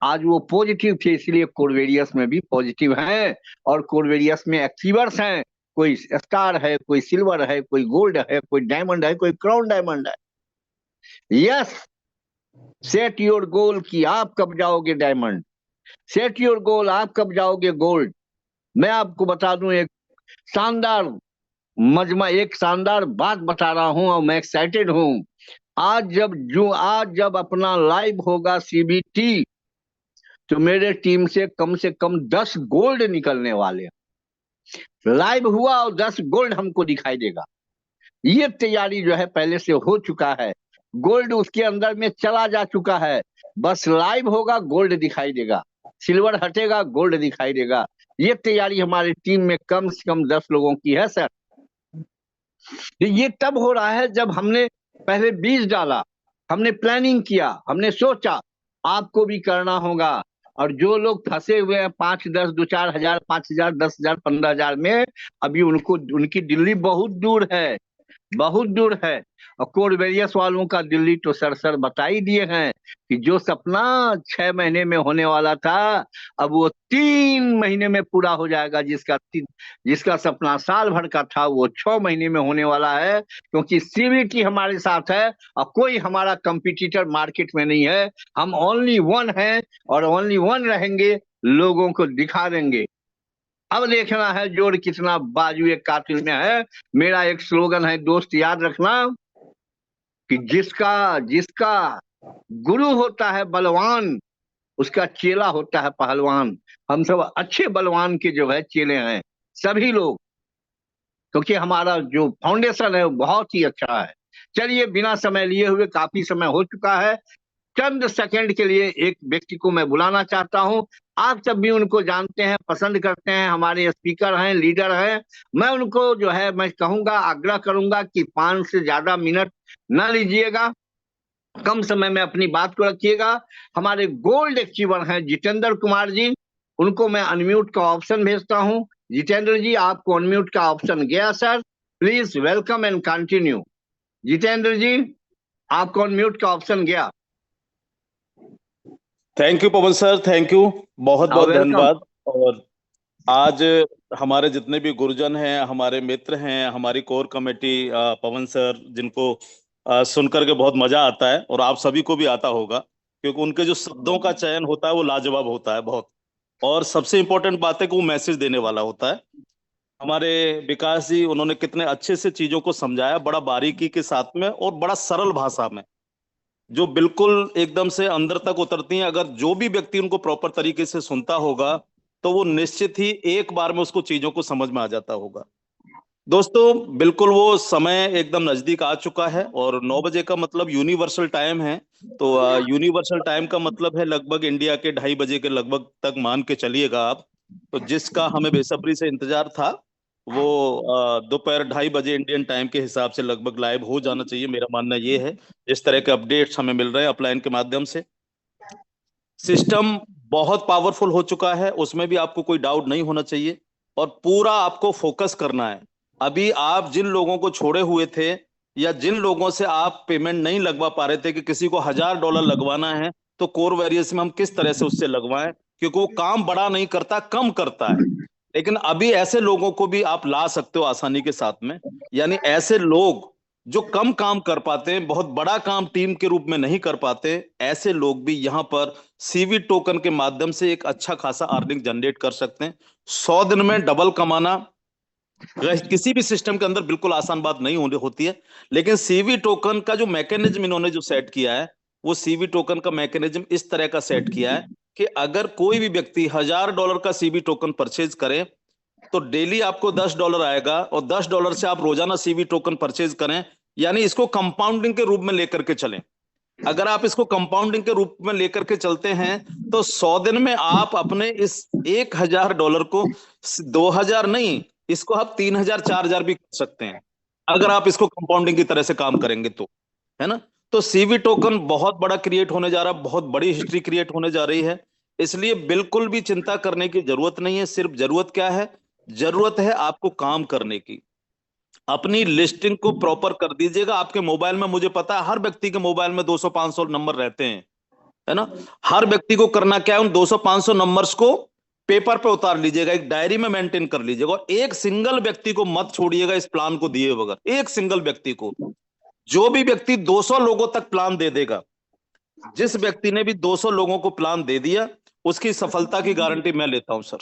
[SPEAKER 2] आज वो पॉजिटिव थे, इसलिए कोरवेरियस में भी पॉजिटिव हैं, और कोरवेरियस में अचीवर्स हैं। कोई स्टार है, कोई सिल्वर है, कोई गोल्ड है, कोई डायमंड है, कोई क्राउन डायमंड है। यस, सेट योर गोल कि आप कब जाओगे डायमंड, सेट योर गोल आप कब जाओगे गोल्ड। मैं आपको बता दूं एक शानदार एक शानदार बात बता रहा हूं, और मैं एक्साइटेड हूं। आज जब अपना लाइव होगा सीबीटी, तो मेरे टीम से कम 10 गोल्ड निकलने वाले हैं। लाइव हुआ और 10 गोल्ड हमको दिखाई देगा। ये तैयारी जो है पहले से हो चुका है, गोल्ड उसके अंदर में चला जा चुका है। बस लाइव होगा, गोल्ड दिखाई देगा, सिल्वर हटेगा, गोल्ड दिखाई देगा। ये तैयारी हमारी टीम में कम से कम 10 लोगों की है सर। ये तब हो रहा है जब हमने पहले बीज डाला, हमने प्लानिंग किया, हमने सोचा आपको भी करना होगा। और जो लोग फंसे हुए हैं 5 10 2 4 हजार 5,000 10,000 15,000 में, अभी उनकी दिल्ली बहुत दूर है। बहुत दूर है। और कोरबेरियस वालों का दिल्ली तो सर बता ही दिए हैं कि जो सपना 6 महीने में होने वाला था, अब वो 3 महीने में पूरा हो जाएगा। जिसका सपना साल भर का था, वो 6 महीने में होने वाला है, क्योंकि सीवीटी हमारे साथ है और कोई हमारा कंपटीटर मार्केट में नहीं है। हम ओनली वन हैं और ओनली वन रहेंगे, लोगों को दिखा देंगे। अब देखना है जोर कितना बाजुए कातिल में है। मेरा एक स्लोगन है दोस्त, याद रखना, कि जिसका जिसका गुरु होता है बलवान, उसका चेला होता है पहलवान। हम सब अच्छे बलवान के जो है चेले हैं सभी लोग, क्योंकि हमारा जो फाउंडेशन है वो बहुत ही अच्छा है। चलिए, बिना समय लिए हुए, काफी समय हो चुका है, चंद सेकंड के लिए एक व्यक्ति को मैं बुलाना चाहता हूं। आप सब भी उनको जानते हैं, पसंद करते हैं, हमारे स्पीकर हैं, लीडर हैं। मैं उनको जो है मैं कहूंगा, आग्रह करूंगा कि 5 से ज्यादा मिनट ना लीजिएगा, कम समय में अपनी बात को रखिएगा। हमारे गोल्ड अचीवर हैं जितेंद्र कुमार जी, उनको मैं अनम्यूट का ऑप्शन भेजता हूं। जितेंद्र जी, आपको अनम्यूट का ऑप्शन गया sir, please welcome and continue. Jitendra ji, आपको अनम्यूट का ऑप्शन गया।
[SPEAKER 3] Thank you Pawan sir, thank you, बहुत बहुत
[SPEAKER 2] वेलकम।
[SPEAKER 3] धन्यवाद। और आज हमारे जितने भी गुरुजन हैं, हमारे मित्र हैं, हमारी कोर कमेटी, पवन सर, जिनको सुनकर के बहुत मजा आता है और आप सभी को भी आता होगा, क्योंकि उनके जो शब्दों का चयन होता है वो लाजवाब होता है बहुत। और सबसे इम्पोर्टेंट बात है कि वो मैसेज देने वाला होता है। हमारे विकास जी, उन्होंने कितने अच्छे से चीजों को समझाया, बड़ा बारीकी के साथ में और बड़ा सरल भाषा में, जो बिल्कुल एकदम से अंदर तक उतरती हैं। अगर जो भी व्यक्ति उनको प्रॉपर तरीके से सुनता होगा तो वो निश्चित ही एक बार में उसको चीजों को समझ में आ जाता होगा। दोस्तों, बिल्कुल वो समय एकदम नजदीक आ चुका है और 9 बजे का मतलब यूनिवर्सल टाइम है। तो यूनिवर्सल टाइम का मतलब है लगभग इंडिया के 2:30 बजे के लगभग तक मान के चलिएगा आप। तो जिसका हमें बेसब्री से इंतजार था, वो दोपहर 2:30 बजे इंडियन टाइम के हिसाब से लगभग लाइव हो जाना चाहिए। मेरा मानना ये है, जिस तरह के अपडेट्स हमें मिल रहे हैं अपलाइन के माध्यम से, सिस्टम बहुत पावरफुल हो चुका है, उसमें भी आपको कोई डाउट नहीं होना चाहिए। और पूरा आपको फोकस करना है। अभी आप जिन लोगों को छोड़े हुए थे, या जिन लोगों से आप पेमेंट नहीं लगवा पा रहे थे, कि किसी को $1000 लगवाना है, तो कोर वैरियस में हम किस तरह से उससे लगवाएं, क्योंकि वो काम बड़ा नहीं करता, कम करता है। लेकिन अभी ऐसे लोगों को भी आप ला सकते हो आसानी के साथ में। यानी ऐसे लोग जो कम काम कर पाते हैं, बहुत बड़ा काम टीम के रूप में नहीं कर पाते, ऐसे लोग भी यहां पर सीवी टोकन के माध्यम से एक अच्छा खासा अर्निंग जनरेट कर सकते हैं। 100 दिन में डबल कमाना किसी भी सिस्टम के अंदर बिल्कुल आसान बात नहीं होती है। लेकिन सीवी टोकन का जो मैकेनिज्म इन्होंने जो सेट किया है, वो सीवी टोकन का मैकेनिज्म इस तरह का सेट किया है कि अगर कोई भी व्यक्ति $1000 का सीवी टोकन परचेज करे, तो डेली आपको $10 आएगा, और $10 से आप रोजाना सीवी टोकन परचेज करें। यानी इसको कंपाउंडिंग के रूप में लेकर के चलें। अगर आप इसको कंपाउंडिंग के रूप में लेकर के चलते हैं, तो 100 दिन में आप अपने इस $1000 को 2000 नहीं, इसको आप 3000 4000 भी कर सकते हैं, अगर आप इसको कंपाउंडिंग की तरह से काम करेंगे तो, है ना। तो सीवी टोकन बहुत बड़ा क्रिएट होने जा रहा है, बहुत बड़ी हिस्ट्री क्रिएट होने जा रही है। इसलिए बिल्कुल भी चिंता करने की जरूरत नहीं है। सिर्फ जरूरत क्या है? जरूरत है आपको काम करने की। अपनी लिस्टिंग को प्रॉपर कर दीजिएगा। आपके मोबाइल में, मुझे पता है हर व्यक्ति के मोबाइल में 200-500 नंबर रहते हैं, है ना। हर व्यक्ति को करना क्या है, उन 200-500 नंबर्स को पेपर पे उतार लीजिएगा, एक डायरी में मेंटेन कर लीजिएगा, और एक सिंगल व्यक्ति को मत छोड़िएगा इस प्लान को दिए बगैर। एक सिंगल व्यक्ति को, जो भी व्यक्ति 200 लोगों तक प्लान दे देगा, जिस व्यक्ति ने भी 200 लोगों को प्लान दे दिया, उसकी सफलता की गारंटी मैं लेता हूं सर।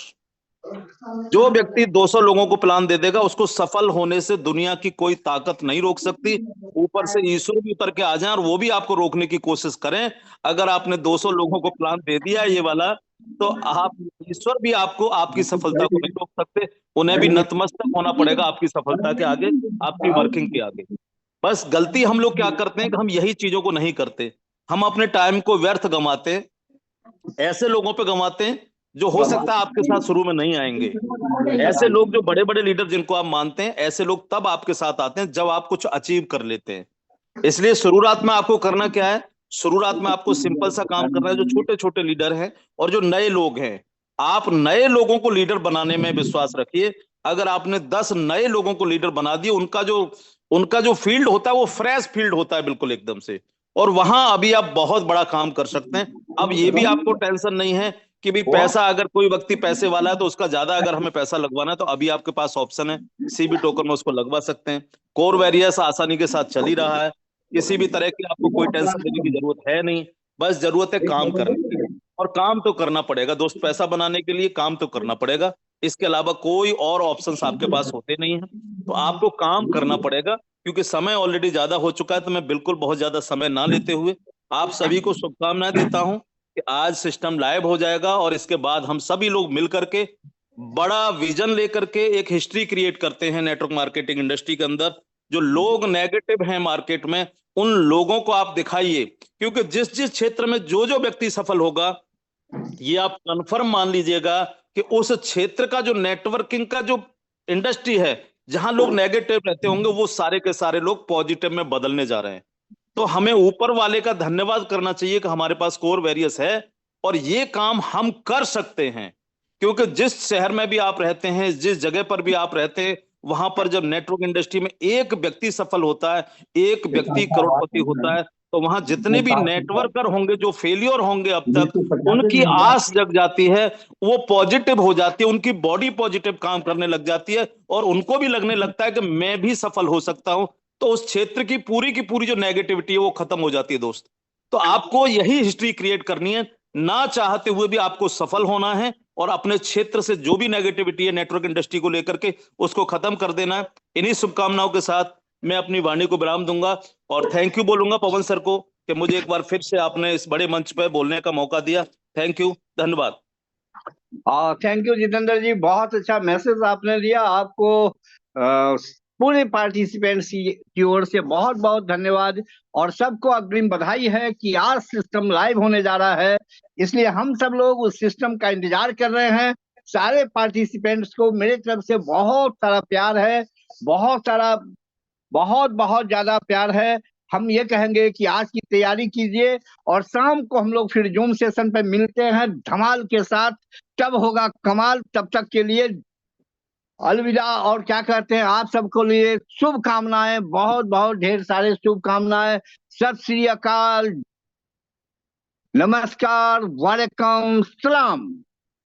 [SPEAKER 3] जो व्यक्ति 200 लोगों को प्लान दे देगा, उसको सफल होने से दुनिया की कोई ताकत नहीं रोक सकती। ऊपर से ईश्वर भी उतर के आ जाए और वो भी आपको रोकने की कोशिश करें। अगर आपने 200 लोगों को प्लान दे दिया ये वाला, तो आप, ईश्वर भी आपको, आपकी सफलता को नहीं रोक सकते। उन्हें भी नतमस्तक होना पड़ेगा आपकी सफलता के आगे, आपकी वर्किंग के आगे। बस गलती हम लोग क्या करते हैं कि हम यही चीजों को नहीं करते। हम अपने टाइम को व्यर्थ गंवाते हैं, ऐसे लोगों पे गंवाते हैं जो हो सकता है आपके साथ शुरू में नहीं आएंगे। ऐसे लोग, जो बड़े बड़े लीडर जिनको आप मानते हैं, ऐसे लोग तब आपके साथ आते हैं जब आप कुछ अचीव कर लेते हैं। इसलिए शुरुआत में आपको करना क्या है? शुरुआत में आपको सिंपल सा काम करना है। जो छोटे छोटे लीडर हैं और जो नए लोग हैं, आप नए लोगों को लीडर बनाने में विश्वास रखिए। अगर आपने 10 नए लोगों को लीडर बना दिए, उनका जो उनका जो फील्ड होता है वो फ्रेश फील्ड होता है बिल्कुल एकदम से, और वहां अभी आप बहुत बड़ा काम कर सकते हैं। अब ये भी आपको टेंशन नहीं है कि भाई पैसा, अगर कोई व्यक्ति पैसे वाला है तो उसका ज्यादा अगर हमें पैसा लगवाना है तो अभी आपके पास ऑप्शन है, सीबी टोकन में उसको लगवा सकते हैं। कोर वेरियस आसानी के साथ चल ही रहा है, किसी भी तरह की आपको कोई टेंशन लेने की जरूरत है नहीं, बस जरूरत है काम करने की। और काम तो करना पड़ेगा दोस्त, पैसा बनाने के लिए काम तो करना पड़ेगा, इसके अलावा कोई और ऑप्शंस आपके पास होते नहीं है। तो आपको काम करना पड़ेगा, क्योंकि समय ऑलरेडी ज्यादा हो चुका है। तो मैं बिल्कुल बहुत ज्यादा समय ना लेते हुए आप सभी को शुभकामनाएं देता हूं कि आज सिस्टम लाइव हो जाएगा, और इसके बाद हम सभी लोग मिल करके बड़ा विजन लेकर के एक हिस्ट्री क्रिएट करते हैं नेटवर्क मार्केटिंग इंडस्ट्री के अंदर। जो लोग नेगेटिव हैं मार्केट में, उन लोगों को आप दिखाइए, क्योंकि जिस जिस क्षेत्र में जो जो व्यक्ति सफल होगा, ये आप कंफर्म मान लीजिएगा कि उस क्षेत्र का जो नेटवर्किंग का जो इंडस्ट्री है, जहां लोग नेगेटिव रहते होंगे, वो सारे के सारे लोग पॉजिटिव में बदलने जा रहे हैं। तो हमें ऊपर वाले का धन्यवाद करना चाहिए कि हमारे पास कोर वेरियस है और ये काम हम कर सकते हैं। क्योंकि जिस शहर में भी आप रहते हैं, जिस जगह पर भी आप रहते हैं, वहां पर जब नेटवर्क इंडस्ट्री में एक व्यक्ति सफल होता है, एक व्यक्ति करोड़पति होता है, तो वहां जितने भी नेटवर्कर होंगे जो फेलियर होंगे अब तक, उनकी आस जग जाती है, वो पॉजिटिव हो जाती है, उनकी बॉडी पॉजिटिव काम करने लग जाती है, और उनको भी लगने लगता है कि मैं भी सफल हो सकता हूं। तो उस क्षेत्र की पूरी जो नेगेटिविटी है वो खत्म हो जाती है दोस्त। तो आपको यही हिस्ट्री क्रिएट करनी है, ना चाहते हुए भी आपको सफल होना है, और अपने क्षेत्र से जो भी नेगेटिविटी है नेटवर्क इंडस्ट्री को लेकर के, उसको खत्म कर देना है। इन्हीं शुभकामनाओं के साथ मैं अपनी वाणी को विराम दूंगा, और थैंक यू बोलूंगा पवन सर को कि मुझे एक बार फिर से आपने इस बड़े मंच पर बोलने का मौका दिया। थैंक यू, धन्यवाद।
[SPEAKER 2] थैंक यू जितेंद्र जी, बहुत अच्छा मैसेज आपने दिया। आपको पूरे पार्टिसिपेंट्स की ओर से बहुत बहुत धन्यवाद, और सबको अग्रिम बधाई है कि आज सिस्टम लाइव होने जा रहा है। इसलिए हम सब लोग उस सिस्टम का इंतजार कर रहे हैं। सारे पार्टिसिपेंट्स को मेरे तरफ से बहुत सारा प्यार है, बहुत सारा, बहुत बहुत ज्यादा प्यार है। हम ये कहेंगे कि आज की तैयारी कीजिए, और शाम को हम लोग फिर जूम सेशन पे मिलते हैं धमाल के साथ। तब होगा कमाल। तब तक के लिए अलविदा। और क्या कहते हैं, आप सबको लिए शुभकामनाएं, बहुत बहुत ढेर सारे शुभकामनाएं। सत श्री अकाल, नमस्कार, वालेकुम सलाम।